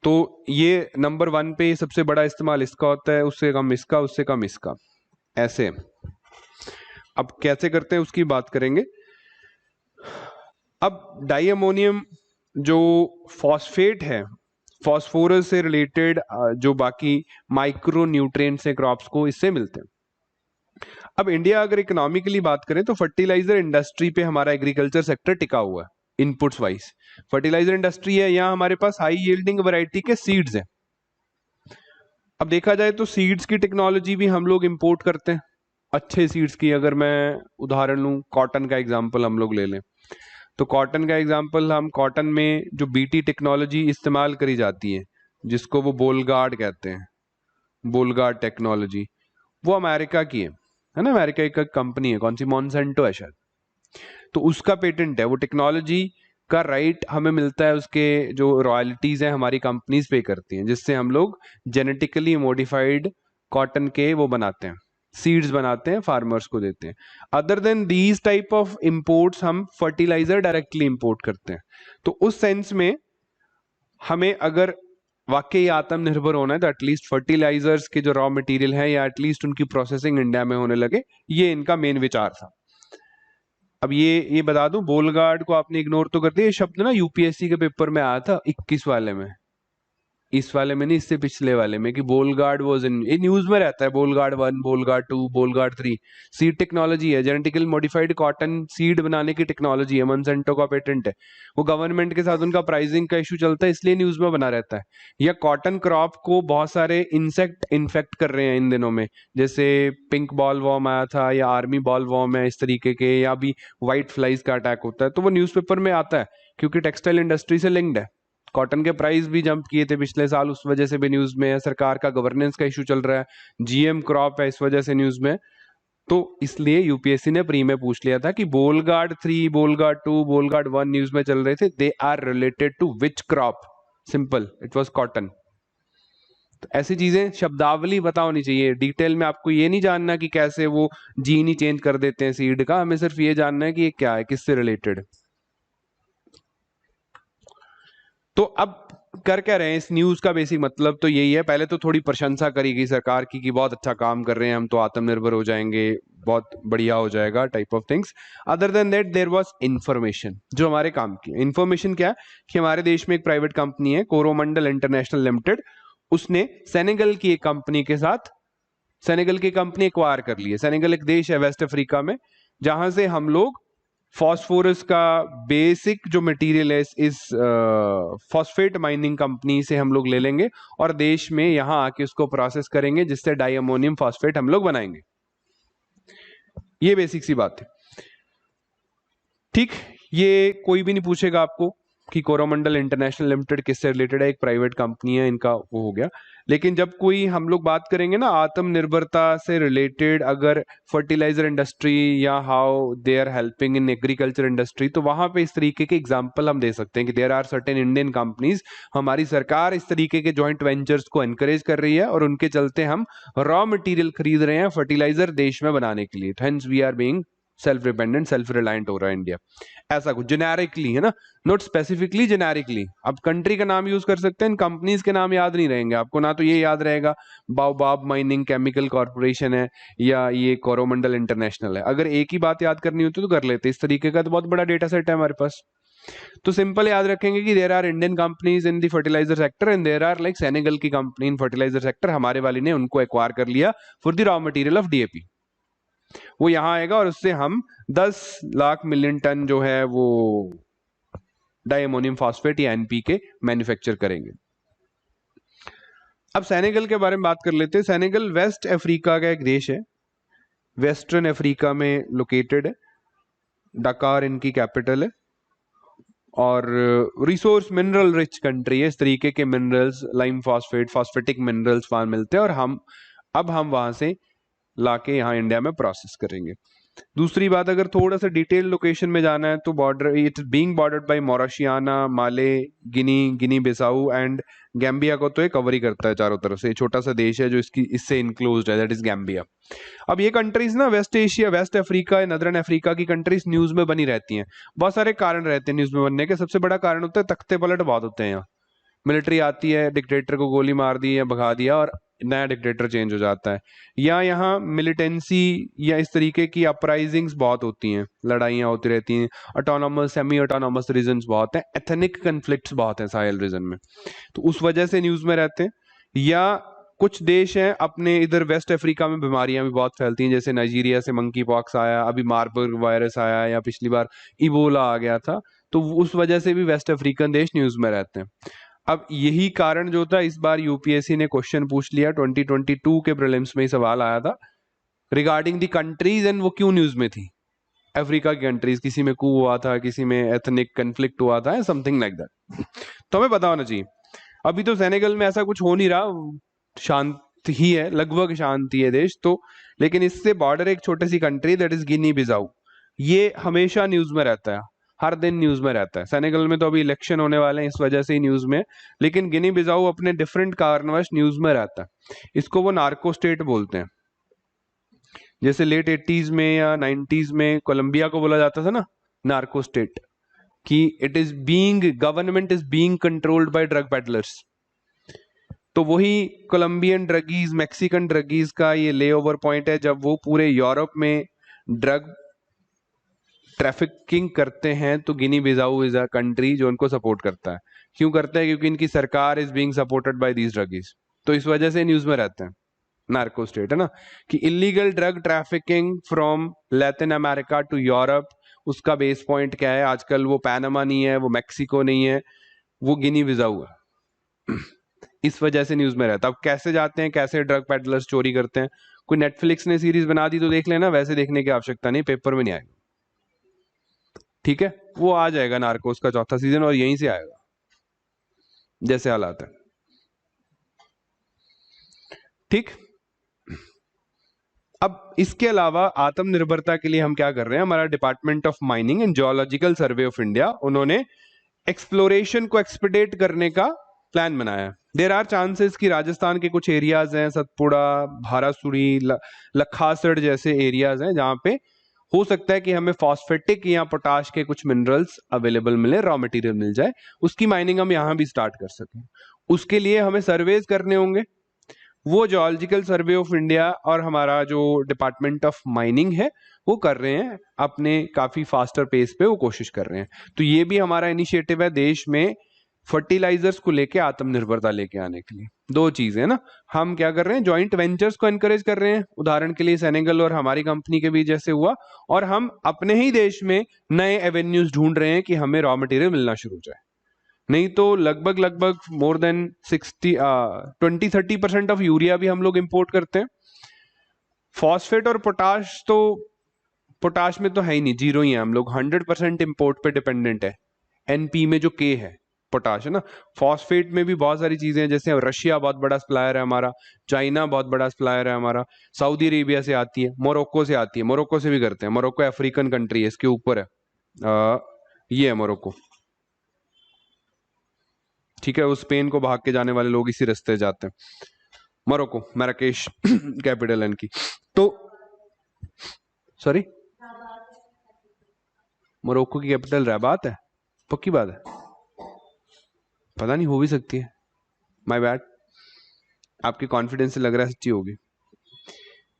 तो ये नंबर 1 पे सबसे बड़ा इस्तेमाल इसका होता है, उससे कम इसका, उससे कम इसका, ऐसे। अब कैसे करते हैं उसकी बात करेंगे। अब डाई अमोनियम जो फॉस्फेट है, फॉस्फोरस से रिलेटेड जो बाकी माइक्रो न्यूट्रिएंट्स हैं क्रॉप्स को, इससे मिलते हैं। अब इंडिया अगर इकोनॉमिकली बात करें तो फर्टिलाइजर इंडस्ट्री पे हमारा एग्रीकल्चर सेक्टर टिका हुआ है। इनपुट्स वाइज फर्टिलाइजर इंडस्ट्री है, यहाँ हमारे पास हाई यील्डिंग वैरायटी के सीड्स हैं। अब देखा जाए तो सीड्स की टेक्नोलॉजी भी हम लोग इंपोर्ट करते हैं, अच्छे सीड्स की। अगर मैं उदाहरण लूं, कॉटन का एग्जांपल हम लोग ले लें, तो कॉटन का एग्जांपल, हम कॉटन में जो बीटी टेक्नोलॉजी इस्तेमाल करी जाती है, जिसको वो बोलगार्ड कहते हैं, बोलगार्ड टेक्नोलॉजी, वो अमेरिका की है ना। अमेरिका एक कंपनी है, कौन सी, मॉन्सेंटो है शायद, तो उसका पेटेंट है। वो टेक्नोलॉजी का राइट हमें मिलता है, उसके जो रॉयल्टीज हैं हमारी कंपनीज पे करती हैं, जिससे हम लोग जेनेटिकली मॉडिफाइड कॉटन के वो बनाते हैं, सीड्स बनाते हैं, फार्मर्स को देते हैं। Other than these type of imports हम फर्टिलाइजर डायरेक्टली इंपोर्ट करते हैं। तो उस सेंस में हमें अगर वाकई आत्मनिर्भर होना है तो एटलीस्ट फर्टिलाइजर्स के जो रॉ मटेरियल है या एटलीस्ट उनकी प्रोसेसिंग इंडिया में होने लगे, ये इनका मेन विचार था। अब ये बता दूं, बोलगार्ड को आपने इग्नोर तो कर दिया, ये शब्द ना यूपीएससी के पेपर में आया था 21 वाले में, इस वाले में नहीं, इससे पिछले वाले में, कि बोलगार्ड वाज इन, ये न्यूज में रहता है, Bollgard 1, Bollgard 2, Bollgard 3। Seed technology है, जेनेटिकली मॉडिफाइड कॉटन सीड बनाने की टेक्नोलॉजी है, मोनसेंटो का पेटेंट है, वो गवर्नमेंट के साथ उनका प्राइसिंग का इशू चलता है, इसलिए न्यूज में बना रहता है। या कॉटन क्रॉप को बहुत सारे इंसेक्ट इन्फेक्ट कर रहे हैं इन दिनों में, जैसे पिंक बॉल वॉर्म आया था या आर्मी बॉल वॉर्म है, इस तरीके के, या भी व्हाइट फ्लाइज का अटैक होता है, तो वो न्यूज़पेपर में आता है क्योंकि टेक्सटाइल इंडस्ट्री से लिंक्ड है। कॉटन के प्राइस भी जंप किए थे पिछले साल, उस वजह से भी न्यूज में है। सरकार का गवर्नेंस का इशू चल रहा है, जीएम क्रॉप है, इस वजह से न्यूज में। तो इसलिए यूपीएससी ने प्री में पूछ लिया था कि बोलगार्ड 3, बोलगार्ड 2, बोलगार्ड 1 न्यूज में चल रहे थे, they are related to which crop? Simple, it was cotton. तो ऐसी चीजें शब्दावली पता होनी चाहिए। डिटेल में आपको ये नहीं जानना कि कैसे वो जीन ही चेंज कर देते हैं सीड का, हमें सिर्फ ये जानना है कि ये क्या है, किससे रिलेटेड। तो अब कर क्या रहे हैं, इस न्यूज का बेसिक मतलब तो यही है। पहले तो थोड़ी प्रशंसा करी गई सरकार की कि बहुत अच्छा काम कर रहे हैं हम, तो आत्मनिर्भर हो जाएंगे, बहुत बढ़िया हो जाएगा, type of things. Other than that there was information जो हमारे काम की। इंफॉर्मेशन क्या है कि हमारे देश में एक प्राइवेट कंपनी है, कोरोमंडल इंटरनेशनल लिमिटेड, उसने सेनेगल की एक कंपनी के साथ, सेनेगल की कंपनी एक्वायर कर ली है। सेनेगल एक देश है वेस्ट अफ्रीका में, जहां से हम लोग फॉस्फोरस का बेसिक जो मटेरियल है इस फॉस्फेट माइनिंग कंपनी से हम लोग ले लेंगे और देश में यहां आके उसको प्रोसेस करेंगे, जिससे डाई अमोनियम फॉस्फेट हम लोग बनाएंगे। ये बेसिक सी बात है, ठीक। ये कोई भी नहीं पूछेगा आपको कि कोरोमंडल इंटरनेशनल लिमिटेड किससे रिलेटेड है, एक प्राइवेट कंपनी है, इनका वो हो गया। लेकिन जब कोई हम लोग बात करेंगे ना आत्मनिर्भरता से रिलेटेड, अगर फर्टिलाइजर इंडस्ट्री या how they are helping in agriculture industry, तो वहां पे इस तरीके के एग्जांपल हम दे सकते हैं कि there are certain Indian companies, हमारी सरकार इस तरीके के जॉइंट वेंचर्स को एनकरेज कर रही है और उनके चलते हम रॉ मटेरियल खरीद रहे हैं फर्टिलाइजर देश में बनाने के लिए। Hence we are being self dependent, self reliant हो रहा है इंडिया। ऐसा कुछ जेनेरिकली है ना, नॉट स्पेसिफिकली, जेनेरिकली। आप कंट्री का नाम यूज कर सकते हैं, कंपनीज के नाम याद नहीं रहेंगे आपको, ना तो ये याद रहेगा बाओबाब माइनिंग केमिकल कॉर्पोरेशन है या ये कोरोमंडल इंटरनेशनल है। अगर एक ही बात याद करनी होती तो कर लेते, इस तरीके का तो बहुत बड़ा डेटा सेट है हमारे पास। तो सिंपल याद रखेंगे कि there are Indian companies in the fertiliser sector and there are like Senegal की कंपनी इन फर्टिलाइजर सेक्टर, हमारे वाली ने उनको एक्वायर कर लिया for the raw material of DAP. वो यहां आएगा और उससे हम 10 लाख मिलियन टन जो है वो डायमोनियम फॉस्फेट या एनपीके मैन्युफैक्चर करेंगे। अब सेनेगल के बारे में बात कर लेते हैं। सेनेगल वेस्ट अफ्रीका का एक देश है, वेस्टर्न अफ्रीका में लोकेटेड है, डकार इनकी कैपिटल है और रिसोर्स मिनरल रिच कंट्री है। इस तरीके के minerals, lime phosphate, phosphatic minerals वहां मिलते हैं और हम वहां से लाके यहाँ इंडिया में प्रोसेस करेंगे। दूसरी बात, अगर थोड़ा सा डिटेल लोकेशन में जाना है तो border, it is being bordered by Mauritania, Mali, Guinea Bissau and Gambia को तो ये कवर ही करता है चारों तरफ से। छोटा सा देश है जो इससे इनक्लोज्ड है, दैट इज गैम्बिया। अब ये कंट्रीज ना West Asia, West Africa, northern Africa की कंट्रीज न्यूज में बनी रहती हैं। बहुत सारे कारण रहते हैं न्यूज में बनने के, सबसे बड़ा कारण होता है तख्ते पलट बहुत होते हैं यहाँ। मिलिट्री आती है, डिक्टेटर को गोली मार दी या भगा दिया और नया डिक्टेटर चेंज हो जाता है, या यहाँ मिलिटेंसी या इस तरीके की अपराइजिंग्स बहुत होती हैं, लड़ाइयाँ होती रहती हैं। ऑटोनॉमस, सेमी ऑटोनॉमस रीजन्स बहुत हैं, एथनिक कन्फ्लिक्ट्स बहुत हैं साहेल रीजन में, तो उस वजह से न्यूज में रहते हैं। या कुछ देश हैं अपने इधर वेस्ट अफ्रीका में बीमारियां भी बहुत फैलती हैं, जैसे नाइजीरिया से मंकी पॉक्स आया, अभी मार्बर्ग वायरस आया, या पिछली बार इबोला आ गया था, तो उस वजह से भी वेस्ट अफ्रीकन देश न्यूज में रहते हैं। अब यही कारण जो था, इस बार यूपीएससी ने क्वेश्चन पूछ लिया, 2022 के प्रीलिम्स में ही सवाल आया था रिगार्डिंग द कंट्रीज एंड वो क्यों न्यूज में थी। अफ्रीका की कंट्रीज, किसी में कू हुआ था, किसी में एथनिक कन्फ्लिक्ट हुआ था, समथिंग लाइक दैट, तो हमें पता होना चाहिए। अभी तो सेनेगल में ऐसा कुछ हो नहीं रहा, शांति ही है, लगभग शांति है देश तो, लेकिन इससे बॉर्डर एक छोटी सी कंट्री दैट इज गिनी बिसाऊ, ये हमेशा न्यूज में रहता है। हर दिन न्यूज में रहता है। सेनेगल में तो अभी इलेक्शन होने वाले हैं, इस वजह से ही न्यूज में, लेकिन गिनी बिसाऊ अपने डिफरेंट कारणवश न्यूज में रहता है। इसको वो नार्को स्टेट बोलते हैं। जैसे लेट 80s में या 90s में कोलंबिया को बोला जाता था ना नार्को स्टेट, कि it is being, government is being controlled by drug peddlers. तो वही कोलंबियन ड्रगीज, मैक्सिकन ड्रगीज का ये ले ओवर पॉइंट है, जब वो पूरे यूरोप में ड्रग ट्रैफिकिंग करते हैं तो गिनी बिसाऊ इज अ कंट्री जो उनको सपोर्ट करता है। क्यों करता है? क्योंकि इनकी सरकार is being supported by these druggies, तो इस वजह से न्यूज में रहते हैं। नार्को स्टेट है ना, कि illegal drug trafficking from Latin America to Europe, उसका बेस पॉइंट क्या है आजकल? वो पैनामा नहीं है, वो मैक्सिको नहीं है, वो गिनी बिसाऊ है। इस वजह से न्यूज में रहता है। अब कैसे जाते हैं, कैसे ड्रग पेडलर्स चोरी करते हैं, कोई नेटफ्लिक्स ने सीरीज बना दी तो देख लेना, वैसे देखने की आवश्यकता नहीं, पेपर में नहीं आएगा। ठीक है, वो आ जाएगा नार्कोस का चौथा सीजन और यहीं से आएगा जैसे हालात है। ठीक, अब इसके अलावा आत्मनिर्भरता के लिए हम क्या कर रहे हैं? हमारा department of mining and geological survey of India, उन्होंने एक्सप्लोरेशन को एक्सपेडिट करने का प्लान बनाया है। देर आर चांसेस कि राजस्थान के कुछ एरियाज हैं, सतपुड़ा, भारासुरी, लखासड़ जैसे एरियाज हैं जहां पे हो सकता है कि हमें फॉस्फेटिक या पोटाश के कुछ मिनरल्स अवेलेबल मिले, रॉ मटेरियल मिल जाए, उसकी माइनिंग हम यहां भी स्टार्ट कर सकें। उसके लिए हमें सर्वेज करने होंगे। वो जियोलॉजिकल सर्वे ऑफ इंडिया और हमारा जो डिपार्टमेंट ऑफ माइनिंग है वो कर रहे हैं अपने काफी फास्टर पेस पे, वो कोशिश कर रहे हैं। तो ये भी हमारा इनिशिएटिव है देश में फर्टिलाइजर्स को लेके आत्मनिर्भरता लेके आने के लिए। दो चीजें ना, हम क्या कर रहे हैं, जॉइंट वेंचर्स को एनकरेज कर रहे हैं, उदाहरण के लिए सेनेगल और हमारी कंपनी के बीच जैसे हुआ, और हम अपने ही देश में नए एवेन्यूज ढूंढ रहे हैं कि हमें रॉ मटेरियल मिलना शुरू हो जाए। नहीं तो लगभग मोर देन 20-30% ऑफ यूरिया भी हम लोग इंपोर्ट करते हैं। फॉस्फेट और पोटाश तो, पोटाश में तो है ही नहीं, जीरो ही है, हम लोग 100% इंपोर्ट पे डिपेंडेंट है। एनपी में जो के है पोटाश है ना। फॉस्फेट में भी बहुत सारी चीजें हैं, जैसे रशिया बहुत बड़ा सप्लायर है हमारा, चाइना बहुत बड़ा सप्लायर है हमारा, सऊदी अरेबिया से आती है, मोरक्को से आती है, मोरक्को से भी करते हैं। मोरक्को अफ्रीकन कंट्री है, इसके ऊपर है, ये है मोरक्को। ठीक है, उस स्पेन को भाग के जाने वाले लोग इसी रास्ते जाते हैं। मोरक्को, मैराकेश कैपिटल इनकी। तो सॉरी, मोरक्को की कैपिटल रबात है, पक्की बात है? पता नहीं, हो भी सकती है, माय बैड। आपके कॉन्फिडेंस से लग रहा है सच्ची होगी।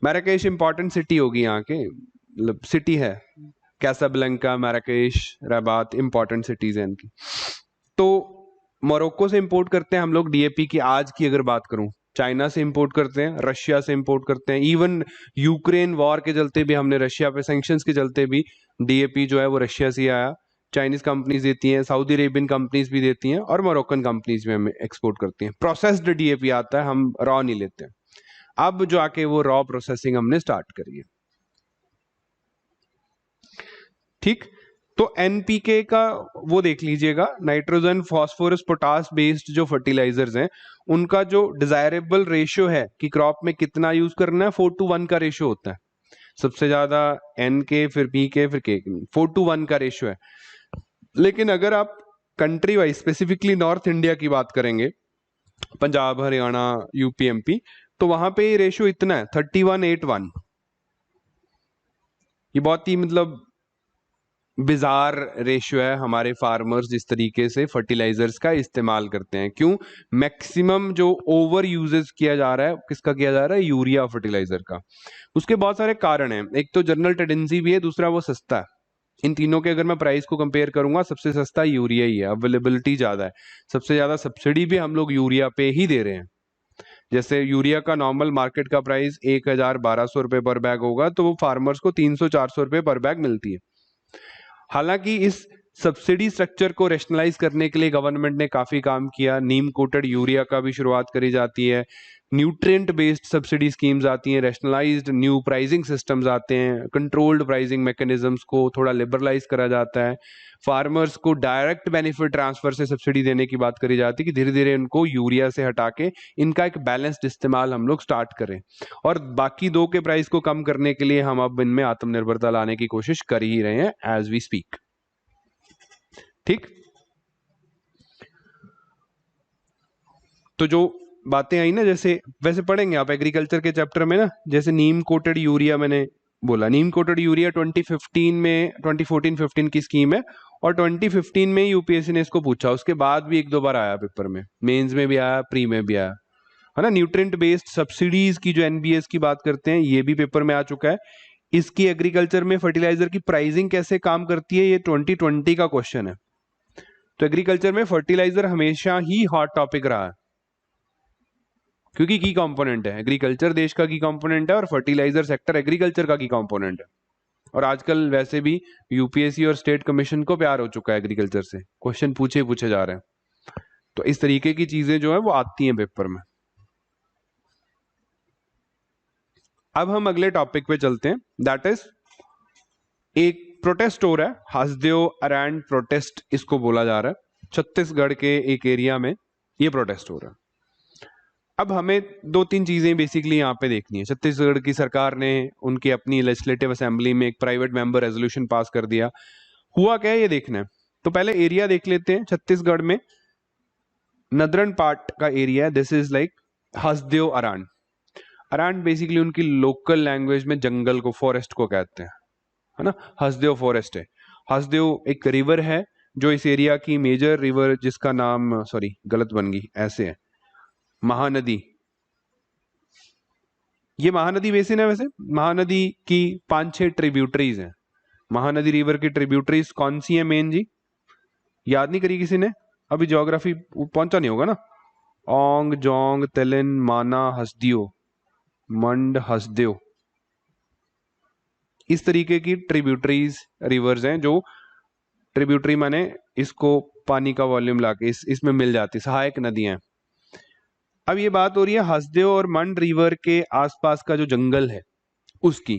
मैराकेश इंपॉर्टेंट सिटी होगी यहाँ के, मतलब सिटी है, कैसाब्लैंका, मैराकेश, रबात इंपॉर्टेंट सिटीज हैं इनकी। तो मोरक्को से इंपोर्ट करते हैं हम लोग डीएपी की, आज की अगर बात करूं, चाइना से इंपोर्ट करते हैं, रशिया से इंपोर्ट करते हैं, इवन यूक्रेन वॉर के चलते भी हमने रशिया पे, सैंक्शंस के चलते भी डीएपी जो है वो रशिया से आया। चाइनीज कंपनीज देती हैं, सऊदी अरेबियन कंपनीज भी देती हैं, और मोरक्कन कंपनीज भी हमें एक्सपोर्ट करती हैं। प्रोसेस्ड डीएपी आता है, हम रॉ नहीं लेते हैं। अब जो आके वो रॉ प्रोसेसिंग हमने स्टार्ट करी है। ठीक, तो एनपीके का वो देख लीजिएगा, नाइट्रोजन, फास्फोरस, पोटास बेस्ड जो फर्टिलाइजर्स हैं, उनका जो डिजायरेबल रेशियो है कि क्रॉप में कितना यूज करना है, 4:1 का रेशियो होता है। सबसे ज्यादा एन के, फिर पी के, फिर के, 4:1 का रेशियो है। लेकिन अगर आप country wise specifically north India की बात करेंगे, पंजाब, हरियाणा, यूपी, एमपी, तो वहां पे रेशियो इतना है 31:8:1। ये बहुत ही मतलब बिजार रेशियो है। हमारे फार्मर्स जिस तरीके से फर्टिलाइजर्स का इस्तेमाल करते हैं, क्यों? मैक्सिमम जो ओवर यूजेस किया जा रहा है, किसका किया जा रहा है? यूरिया फर्टिलाइजर का। उसके बहुत सारे कारण हैं, एक तो जनरल टेंडेंसी भी है, दूसरा वो सस्ता है। इन तीनों के अगर मैं प्राइस को कंपेयर करूंगा, सबसे सस्ता यूरिया ही है, अवेलेबिलिटी ज्यादा है, सबसे ज्यादा सब्सिडी भी हम लोग यूरिया पे ही दे रहे हैं। जैसे यूरिया का नॉर्मल मार्केट का प्राइस 1,1200 रुपए पर बैग होगा, तो वो फार्मर्स को 300-400 रुपए पर बैग मिलती है। हालांकि इस सब्सिडी स्ट्रक्चर को रेशनलाइज करने के लिए गवर्नमेंट ने काफी काम किया। नीम कोटेड यूरिया का भी शुरुआत करी जाती है, न्यूट्रिएंट बेस्ड सब्सिडी स्कीम्स आती हैं, रेशनलाइज्ड न्यू प्राइसिंग सिस्टम्स आते हैं, कंट्रोल्ड प्राइसिंग मैकेनिज्म्स को थोड़ा लिबरलाइज करा जाता है। फार्मर्स को डायरेक्ट बेनिफिट ट्रांसफर से सब्सिडी देने की बात करी जाती है कि धीरे धीरे इनको यूरिया से हटा के इनका एक बैलेंस्ड इस्तेमाल हम लोग स्टार्ट करें। और बाकी दो के प्राइस को कम करने के लिए हम अब इनमें आत्मनिर्भरता लाने की कोशिश कर ही रहे हैं एज वी स्पीक। ठीक, तो जो बातें आई ना, जैसे वैसे पढ़ेंगे आप एग्रीकल्चर के चैप्टर में ना, जैसे नीम कोटेड यूरिया, मैंने बोला नीम कोटेड यूरिया 2015 में 2014-15 की स्कीम है, और 2015 में यूपीएससी ने इसको पूछा, उसके बाद भी एक दो बार आया पेपर में, मेंस में भी आया, प्री में भी आया, है ना। न्यूट्रिएंट बेस्ड सब्सिडीज की जो एनबीएस की बात करते हैं, ये भी पेपर में आ चुका है। इसकी एग्रीकल्चर में फर्टिलाइजर की प्राइसिंग कैसे काम करती है, ये 2020 का क्वेश्चन है। तो एग्रीकल्चर में फर्टिलाइजर हमेशा ही हॉट टॉपिक रहा है, क्योंकि की कंपोनेंट है, एग्रीकल्चर देश का की कंपोनेंट है, और फर्टिलाइजर सेक्टर एग्रीकल्चर का की कंपोनेंट है। और आजकल वैसे भी यूपीएससी और स्टेट कमीशन को प्यार हो चुका है एग्रीकल्चर से, क्वेश्चन पूछे जा रहे हैं। तो इस तरीके की चीजें जो है वो आती हैं पेपर में। अब हम अगले टॉपिक पे चलते हैं, दैट इज एक प्रोटेस्ट हो रहा है, हसदेव अरैन प्रोटेस्ट इसको बोला जा रहा है, छत्तीसगढ़ के एक एरिया में ये प्रोटेस्ट हो रहा है। अब हमें दो तीन चीजें बेसिकली यहाँ पे देखनी है। छत्तीसगढ़ की सरकार ने उनकी अपनी लेजिस्लेटिव असेंबली में एक प्राइवेट मेंबर रेजोल्यूशन पास कर दिया, हुआ क्या है ये देखना है। तो पहले एरिया देख लेते हैं। छत्तीसगढ़ में नदरन पार्ट का एरिया है, this is like Hasdeo Aran. Aran basically उनकी लोकल लैंग्वेज में जंगल को, फॉरेस्ट को कहते हैं, है ना। हसदेव फॉरेस्ट है। हसदेव एक रिवर है जो इस एरिया की मेजर रिवर, जिसका नाम, सॉरी गलत बन गई, ऐसे है, महानदी। ये महानदी बेसिन है। वैसे महानदी की 5-6 ट्रिब्यूटरीज हैं। महानदी रिवर की ट्रिब्यूटरीज कौन सी है मेन जी, याद नहीं करी किसी ने? अभी ज्योग्राफी पहुंचा नहीं होगा ना। ओंग, जोंग, तेलिन, माना, हसदियो, मंड, हसदेव, इस तरीके की ट्रिब्यूटरीज रिवर्स हैं, जो ट्रिब्यूटरी माने इसको पानी का वॉल्यूम लाके इसमें मिल जाती, सहायक नदियां। अब ये बात हो रही है हसदेव और मंड रिवर के आसपास का जो जंगल है उसकी।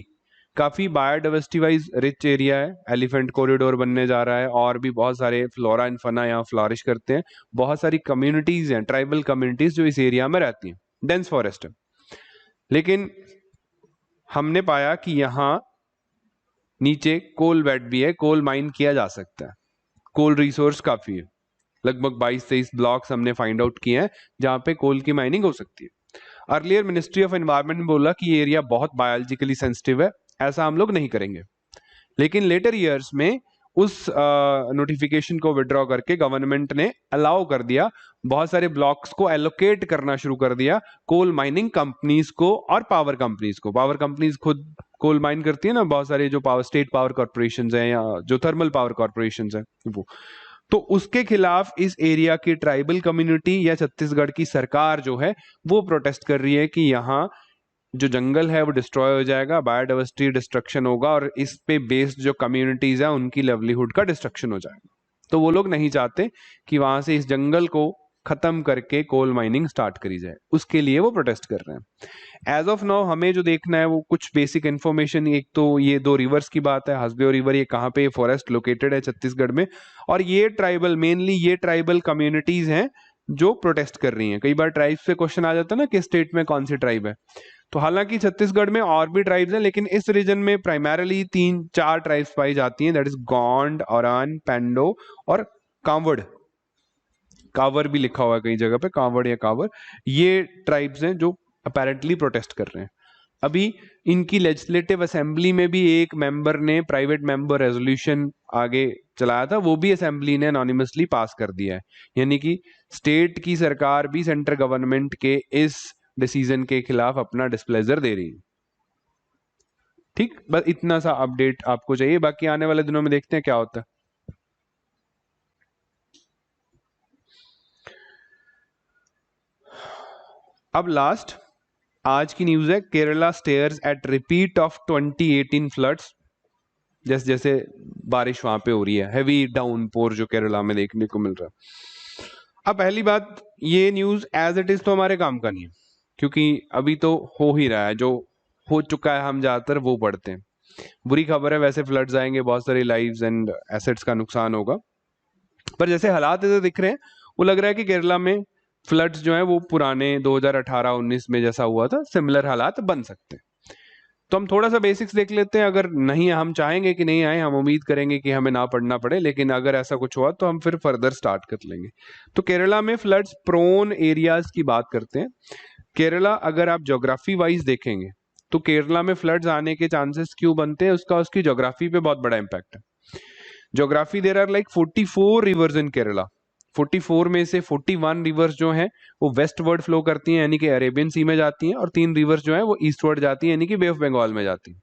काफी बायोडाइवर्सिटी वाइज रिच एरिया है, एलिफेंट कॉरिडोर बनने जा रहा है, और भी बहुत सारे फ्लोरा एंड फना यहाँ फ्लॉरिश करते हैं। बहुत सारी कम्युनिटीज हैं, ट्राइबल कम्युनिटीज जो इस एरिया में रहती हैं। डेंस फॉरेस्ट है। लेकिन हमने पाया कि यहाँ नीचे कोल बेड भी है, कोल माइन किया जा सकता है, कोल रिसोर्स काफी है। लगभग 22-23 ब्लॉक्स हमने फाइंड आउट किए हैं जहां पे कोल की माइनिंग हो सकती है। अर्लियर मिनिस्ट्री ऑफ एनवायरनमेंट ने बोला कि ये एरिया बहुत बायोलॉजिकली सेंसिटिव है, ऐसा हम लोग नहीं करेंगे। लेकिन लेटर ईयर्स में उस नोटिफिकेशन को विड्रॉ करके गवर्नमेंट ने अलाउ कर दिया, बहुत सारे ब्लॉक्स को एलोकेट करना शुरू कर दिया कोल माइनिंग कंपनीज को और पावर कंपनीज को। पावर कंपनीज खुद कोल माइन करती है ना, बहुत सारे जो पावर, स्टेट पावर कॉर्पोरेशन है या जो थर्मल पावर कॉर्पोरेशन है वो। तो उसके खिलाफ इस एरिया की ट्राइबल कम्युनिटी या छत्तीसगढ़ की सरकार जो है वो प्रोटेस्ट कर रही है कि यहाँ जो जंगल है वो डिस्ट्रॉय हो जाएगा, बायोडाइवर्सिटी डिस्ट्रक्शन होगा, और इस पे बेस्ड जो कम्युनिटीज है उनकी लाइवलीहुड का डिस्ट्रक्शन हो जाएगा। तो वो लोग नहीं चाहते कि वहां से इस जंगल को खत्म करके कोल माइनिंग स्टार्ट करी जाए, उसके लिए वो प्रोटेस्ट कर रहे हैं। एज ऑफ नाउ हमें जो देखना है वो कुछ बेसिक इन्फॉर्मेशन। एक तो ये दो रिवर्स की बात है, हसदेव रिवर, ये कहाँ पे फॉरेस्ट लोकेटेड है छत्तीसगढ़ में, और ये ट्राइबल, मेनली ये ट्राइबल कम्युनिटीज हैं जो प्रोटेस्ट कर रही हैं। कई बार ट्राइब से क्वेश्चन आ जाता है ना कि स्टेट में कौन सी ट्राइब है, तो हालांकि छत्तीसगढ़ में और भी ट्राइब्स हैं, लेकिन इस रीजन में प्राइमरली 3-4 ट्राइब्स पाई जाती हैं, दैट इज गोंड, ओरान, पेंडो और कांवड़। कांवर भी लिखा हुआ है कई जगह पे, कांवड़ या कांवर। ये ट्राइब्स हैं जो अपेरेंटली प्रोटेस्ट कर रहे हैं। अभी इनकी लेजिस्लेटिव असेंबली में भी एक मेंबर ने प्राइवेट मेंबर रेजोल्यूशन आगे चलाया था, वो भी असेंबली ने एनोनिमसली पास कर दिया है। यानी कि स्टेट की सरकार भी सेंट्रल गवर्नमेंट के इस डिसीजन के खिलाफ अपना डिस्प्लेजर दे रही है। ठीक, बस इतना सा अपडेट आपको चाहिए, बाकी आने वाले दिनों में देखते हैं क्या होता है। अब लास्ट आज की न्यूज है, Kerala stairs eight repeat of 2018 floods. जैसे जैसे बारिश वहां पे हो रही है, हैवी डाउनपोर जो केरला में देखने को मिल रहा है। अब पहली बात, ये न्यूज एज इट इज तो हमारे काम का नहीं है, क्योंकि अभी तो हो ही रहा है, जो हो चुका है हम ज्यादातर वो पढ़ते हैं। बुरी खबर है, वैसे फ्लड्स आएंगे, बहुत सारी लाइव्स एंड एसेट्स का नुकसान होगा, पर जैसे हालात इधर दिख रहे हैं वो लग रहा है कि केरला में फ्लड्स जो है वो पुराने 2018-19 में जैसा हुआ था सिमिलर हालात बन सकते हैं। तो हम थोड़ा सा बेसिक्स देख लेते हैं। अगर नहीं, हम चाहेंगे कि नहीं आए, हम उम्मीद करेंगे कि हमें ना पढ़ना पड़े, लेकिन अगर ऐसा कुछ हुआ तो हम फिर फर्दर स्टार्ट कर लेंगे। तो केरला में फ्लड्स प्रोन एरियाज की बात करते हैं। केरला अगर आप ज्योग्राफी वाइज देखेंगे तो केरला में फ्लड्स आने के चांसेस क्यों बनते हैं, उसका उसकी ज्योग्राफी पे बहुत बड़ा इंपैक्ट है। Geography, there are like 44 rivers in Kerala. 44 में से 41 रिवर्स जो हैं वो वेस्टवर्ड फ्लो करती हैं, यानी कि अरेबियन सी में जाती हैं, और 3 रिवर्स जो हैं वो ईस्टवर्ड जाती हैं, यानी कि बे ऑफ बंगाल में जाती हैं।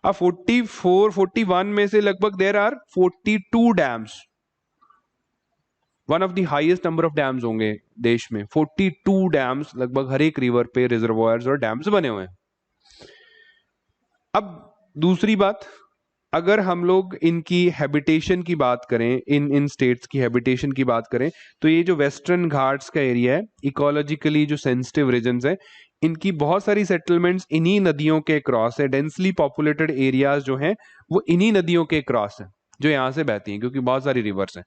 अब 41 में से लगभग there are 42 dams, one of the highest number of dams होंगे देश में। 42 डैम्स लगभग हर एक रिवर पे रिजर्वॉयर्स और डैम्स बने हुए हैं। अब दूसरी बात, अगर हम लोग इनकी हैबिटेशन की बात करें, इन स्टेट्स की हैबिटेशन की बात करें, तो ये जो वेस्टर्न घाट्स का एरिया है, इकोलॉजिकली जो सेंसिटिव रीजन्स है, इनकी बहुत सारी सेटलमेंट्स इन्हीं नदियों के क्रॉस है। डेंसली पॉपुलेटेड एरियाज जो हैं वो इन्हीं नदियों के क्रॉस है जो यहाँ से बहती हैं, क्योंकि बहुत सारी रिवर्स हैं।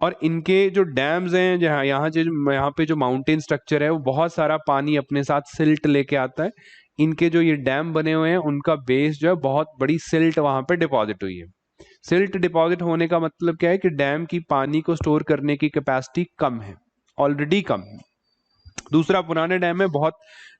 और इनके जो डैम्स हैं, जहाँ यहाँ पे जो माउंटेन स्ट्रक्चर है, वो बहुत सारा पानी अपने साथ सिल्ट लेके आता है। इनके जो ये डैम बने हुए हैं उनका बेस जो है, बहुत बड़ी सिल्ट वहां पे डिपॉजिट हुई है। सिल्ट डिपॉजिट होने का मतलब क्या है कि डैम की पानी को स्टोर करने की कैपेसिटी कम है, ऑलरेडी कम है। दूसरा, पुराने डैम में बहुत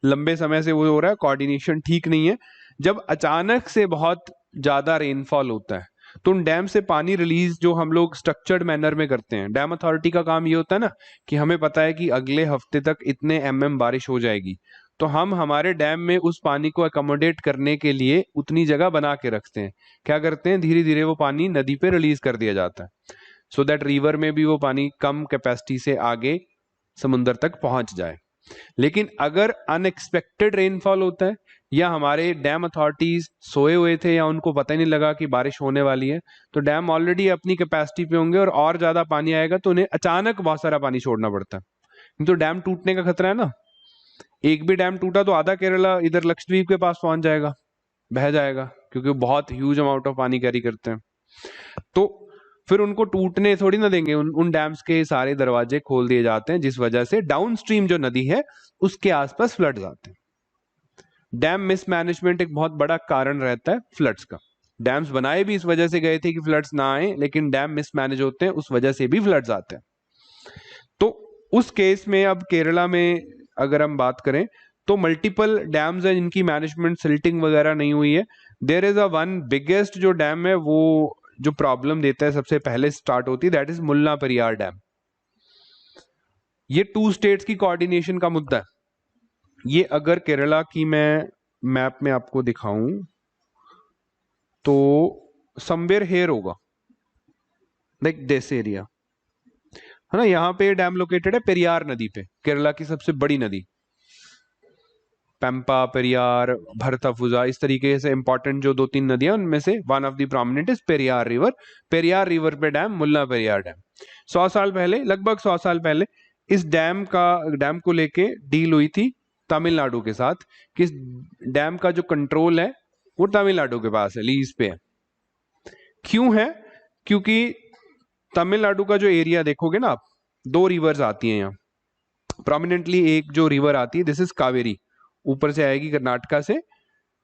लंबे समय से वो हो रहा है, कोऑर्डिनेशन ठीक नहीं है। जब अचानक से बहुत ज्यादा रेनफॉल होता है तो उन डैम से पानी रिलीज जो हम लोग स्ट्रक्चर्ड मैनर में करते हैं, डैम अथॉरिटी का काम ये होता है ना कि हमें पता है कि अगले हफ्ते तक इतने बारिश हो जाएगी, तो हम हमारे डैम में उस पानी को अकोमोडेट करने के लिए उतनी जगह बना के रखते हैं। क्या करते हैं, धीरे धीरे वो पानी नदी पे रिलीज कर दिया जाता है, सो दैट रिवर में भी वो पानी कम कैपेसिटी से आगे समुंदर तक पहुंच जाए। लेकिन अगर अनएक्सपेक्टेड रेनफॉल होता है, या हमारे डैम अथॉरिटीज सोए हुए थे या उनको पता ही नहीं लगा कि बारिश होने वाली है, तो डैम ऑलरेडी अपनी कैपेसिटी पे होंगे और ज्यादा पानी आएगा तो उन्हें अचानक बहुत सारा पानी छोड़ना पड़ता है। तो डैम टूटने का खतरा है ना, एक भी डैम टूटा तो आधा केरला इधर लक्षद्वीप के पास पहुंच जाएगा, बह जाएगा, क्योंकि वो बहुत ह्यूज अमाउंट ऑफ पानी कैरी करते हैं। तो फिर उनको टूटने थोड़ी ना देंगे, उन डैम्स के सारे दरवाजे खोल दिए जाते हैं, जिस वजह से डाउनस्ट्रीम जो नदी है उसके आसपास फ्लड्स आते हैं। डैम मिसमैनेजमेंट एक बहुत बड़ा कारण रहता है फ्लड्स का। डैम्स बनाए भी इस वजह से गए थे कि फ्लड्स ना आए, लेकिन डैम मिसमैनेज होते हैं, उस वजह से भी फ्लड्स आते हैं। तो उस केस में अब केरला में अगर हम बात करें तो मल्टीपल डैम्स हैं जिनकी मैनेजमेंट सिल्टिंग वगैरह नहीं हुई है। There is a one biggest जो डैम है वो जो प्रॉब्लम देता है सबसे पहले स्टार्ट होती है, that is Mullaperiyar dam. ये 2 स्टेट्स की कोऑर्डिनेशन का मुद्दा है। ये अगर केरला की मैं मैप में आपको दिखाऊं तो समवेयर हेयर होगा, लाइक दिस एरिया है ना। यहाँ पे डैम लोकेटेड है पेरियार नदी पे, केरला की सबसे बड़ी नदी। पेम्पा, पेरियार, भरतपुजा, इस तरीके से इंपॉर्टेंट जो 2-3 नदियां, उनमें से one of the prominent is Periyar river. Periyar river पे डैम, मुल्ला पेरियार डैम। 100 साल पहले, लगभग 100 साल पहले इस डैम को लेके डील हुई थी तमिलनाडु के साथ कि इस डैम का जो कंट्रोल है वो तमिलनाडु के पास है, लीज पे है। क्यों है, क्योंकि तमिलनाडु का जो एरिया देखोगे ना आप, 2 रिवर्स आती हैं यहाँ प्रोमिनेंटली। एक जो रिवर आती है, दिस इज कावेरी, ऊपर से आएगी कर्नाटका से।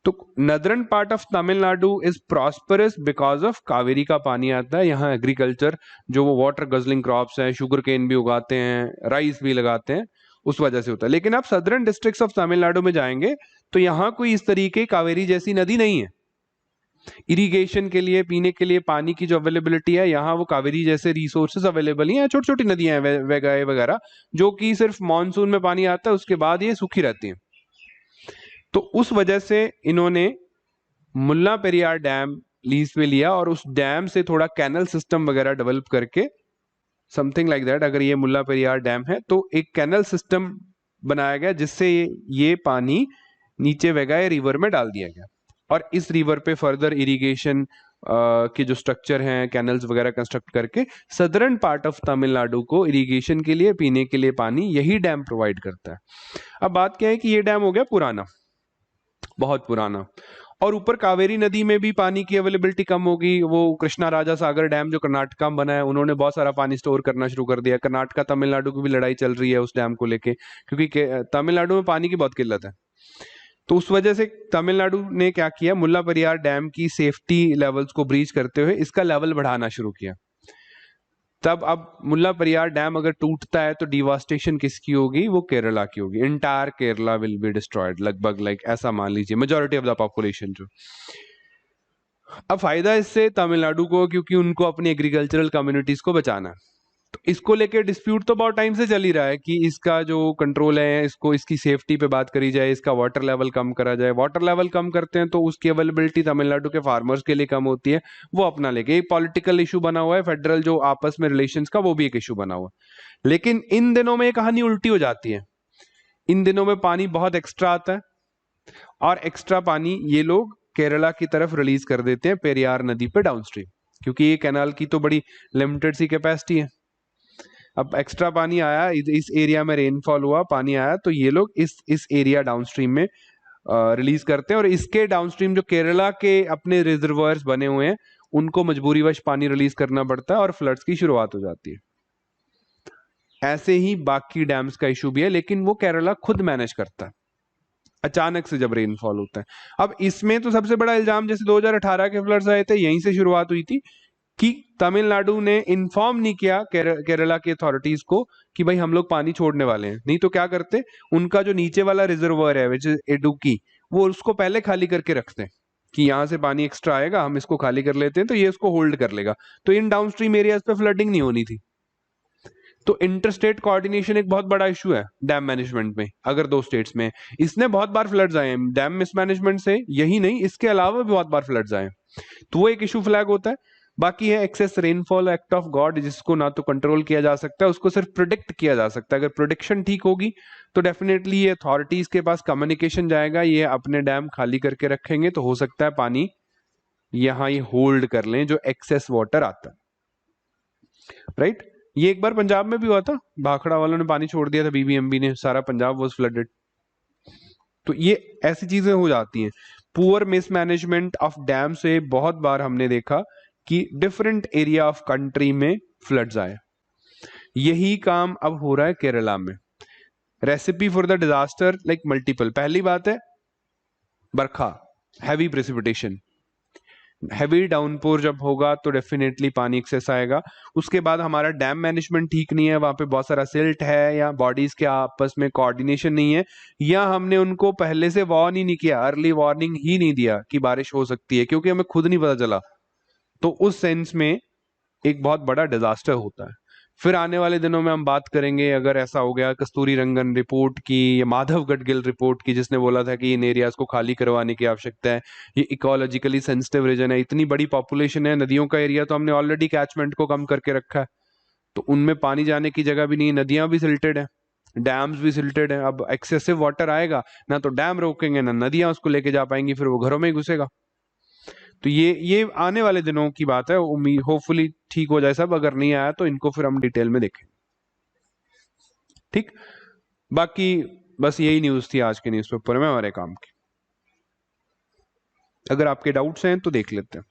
तो नदरन part of Tamil Nadu is prosperous because of Kaveri का पानी आता है यहाँ। एग्रीकल्चर जो वो वाटर गजलिंग क्रॉप्स हैं, शुगर केन भी उगाते हैं, राइस भी लगाते हैं, उस वजह से होता है। लेकिन आप सदर्न डिस्ट्रिक्ट्स ऑफ तमिलनाडु में जाएंगे तो यहाँ कोई इस तरीके कावेरी जैसी नदी नहीं है। इरिगेशन के लिए, पीने के लिए पानी की जो अवेलेबिलिटी है यहाँ, वो कावेरी जैसे रिसोर्सेज अवेलेबल ही हैं। छोटी छोटी नदियां हैं वगैरह वगैरह, जो कि सिर्फ मानसून में पानी आता है, उसके बाद ये सूखी रहती हैं। तो उस वजह से इन्होंने मुल्ला पेरियार डैम लीज पे लिया और उस डैम से थोड़ा कैनल सिस्टम वगैरह डेवलप करके, समथिंग लाइक दैट। अगर ये मुल्ला पेरियार डैम है तो एक कैनल सिस्टम बनाया गया जिससे ये पानी नीचे वगाए रिवर में डाल दिया गया, और इस रिवर पे फर्दर इरिगेशन के जो स्ट्रक्चर हैं, कैनल्स वगैरह कंस्ट्रक्ट करके सदर्न पार्ट ऑफ तमिलनाडु को इरिगेशन के लिए, पीने के लिए पानी यही डैम प्रोवाइड करता है। अब बात क्या है कि ये डैम हो गया पुराना, बहुत पुराना, और ऊपर कावेरी नदी में भी पानी की अवेलेबिलिटी कम होगी। वो कृष्णा राजा सागर डैम जो कर्नाटका में बना है, उन्होंने बहुत सारा पानी स्टोर करना शुरू कर दिया। कर्नाटका तमिलनाडु की भी लड़ाई चल रही है उस डैम को लेके, क्योंकि तमिलनाडु में पानी की बहुत किल्लत है। तो उस वजह से तमिलनाडु ने क्या किया, मुल्ला पेरियार डैम की सेफ्टी लेवल्स को ब्रीच करते हुए इसका लेवल बढ़ाना शुरू किया। तब अब मुल्ला पेरियार डैम अगर टूटता है तो डिवास्टेशन किसकी होगी, वो केरला की होगी। Entire Kerala will be destroyed, लगभग लाइक ऐसा मान लीजिए, मेजॉरिटी ऑफ द पॉपुलेशन जो। अब फायदा इससे तमिलनाडु को, क्योंकि उनको अपनी एग्रीकल्चरल कम्युनिटीज को बचाना है। तो इसको लेके डिस्प्यूट तो बहुत टाइम से चल ही रहा है कि इसका जो कंट्रोल है, इसको, इसकी सेफ्टी पे बात करी जाए, इसका वाटर लेवल कम करा जाए। वाटर लेवल कम करते हैं तो उसकी अवेलेबिलिटी तमिलनाडु के फार्मर्स के लिए कम होती है, वो अपना लेके एक पॉलिटिकल इशू बना हुआ है। फेडरल जो आपस में रिलेशंस का, वो भी एक इशू बना हुआ है। लेकिन इन दिनों में कहानी उल्टी हो जाती है। इन दिनों में पानी बहुत एक्स्ट्रा आता है और एक्स्ट्रा पानी ये लोग केरला की तरफ रिलीज कर देते हैं पेरियार नदी पे डाउनस्ट्रीम, क्योंकि ये कैनाल की तो बड़ी लिमिटेड सी कैपेसिटी है। अब एक्स्ट्रा पानी आया, इस एरिया में रेनफॉल हुआ, पानी आया, तो ये लोग इस एरिया डाउनस्ट्रीम में रिलीज करते हैं। और इसके डाउनस्ट्रीम जो केरला के अपने रिजर्वायर्स बने हुए हैं, उनको मजबूरीवश पानी रिलीज करना पड़ता है और फ्लड्स की शुरुआत हो जाती है। ऐसे ही बाकी डैम्स का इशू भी है, लेकिन वो केरला खुद मैनेज करता है अचानक से जब रेनफॉल होता है। अब इसमें तो सबसे बड़ा इल्जाम, जैसे 2018 के फ्लड्स आए थे, यहीं से शुरुआत हुई थी कि तमिलनाडु ने इन्फॉर्म नहीं किया केरला की अथॉरिटीज को कि भाई हम लोग पानी छोड़ने वाले हैं। नहीं तो क्या करते, उनका जो नीचे वाला रिजर्वर है विच इज इडुक्की, वो उसको पहले खाली करके रखते हैं कि यहाँ से पानी एक्स्ट्रा आएगा, हम इसको खाली कर लेते हैं तो ये इसको होल्ड कर लेगा। तो इन डाउनस्ट्रीम एरियाज पे फ्लडिंग नहीं होनी थी। तो इंटरस्टेट कोऑर्डिनेशन एक बहुत बड़ा इशू है डैम मैनेजमेंट में। अगर दो स्टेट्स में, इसने बहुत बार फ्लड्स आए हैं डैम मिसमैनेजमेंट से, यही नहीं इसके अलावा भी बहुत बार फ्लड्स आए हैं, तो वो एक इशू फ्लैग होता है। बाकी है excess rainfall, act of God, जिसको ना तो कंट्रोल किया जा सकता है, उसको सिर्फ प्रिडिक्ट किया जा सकता है। अगर प्रोडिक्शन ठीक होगी तो डेफिनेटली ये अथॉरिटीज के पास कम्युनिकेशन जाएगा, ये अपने डैम खाली करके रखेंगे, तो हो सकता है पानी यहाँ ये होल्ड कर लें जो एक्सेस वाटर आता है, राइट। ये एक बार पंजाब में भी हुआ था, भाखड़ा वालों ने पानी छोड़ दिया था, बीबीएमबी ने, सारा पंजाब वाज फ्लडेड। तो ये ऐसी चीजें हो जाती हैं। पुअर मिसमैनेजमेंट ऑफ डैम से बहुत बार हमने देखा कि डिफरेंट एरिया ऑफ कंट्री में फ्लड्स आए। यही काम अब हो रहा है केरला में। Recipe for the disaster like multiple. पहली बात है बरखा, हैवी प्रेसिपिटेशन, हैवी डाउनपोर जब होगा तो डेफिनेटली पानी एक्सेस आएगा। उसके बाद हमारा डैम मैनेजमेंट ठीक नहीं है, वहां पे बहुत सारा सिल्ट है, या बॉडीज के आपस में कोऑर्डिनेशन नहीं है, या हमने उनको पहले से वार्न ही नहीं किया, अर्ली वार्निंग ही नहीं दिया कि बारिश हो सकती है, क्योंकि हमें खुद नहीं पता चला। तो उस सेंस में एक बहुत बड़ा डिजास्टर होता है। फिर आने वाले दिनों में हम बात करेंगे, अगर ऐसा हो गया, कस्तूरी रंगन रिपोर्ट की या माधव गडगिल रिपोर्ट की, जिसने बोला था कि इन एरियाज को खाली करवाने की आवश्यकता है, ये इकोलॉजिकली सेंसिटिव रीजन है, इतनी बड़ी पॉपुलेशन है, नदियों का एरिया तो हमने ऑलरेडी कैचमेंट को कम करके रखा है, तो उनमें पानी जाने की जगह भी नहीं, नदियां भी सिल्टेड है, डैम्स भी सिल्टेड है। अब एक्सेसिव वाटर आएगा, ना तो डैम रोकेंगे ना नदियां उसको लेके जा पाएंगी, फिर वो घरों में ही घुसेगा। तो ये आने वाले दिनों की बात है, उम्मीद होपफुली ठीक हो जाए सब। अगर नहीं आया तो इनको फिर हम डिटेल में देखें, ठीक। बाकी बस यही न्यूज थी आज के न्यूज़पेपर में हमारे काम की। अगर आपके डाउट्स हैं तो देख लेते हैं।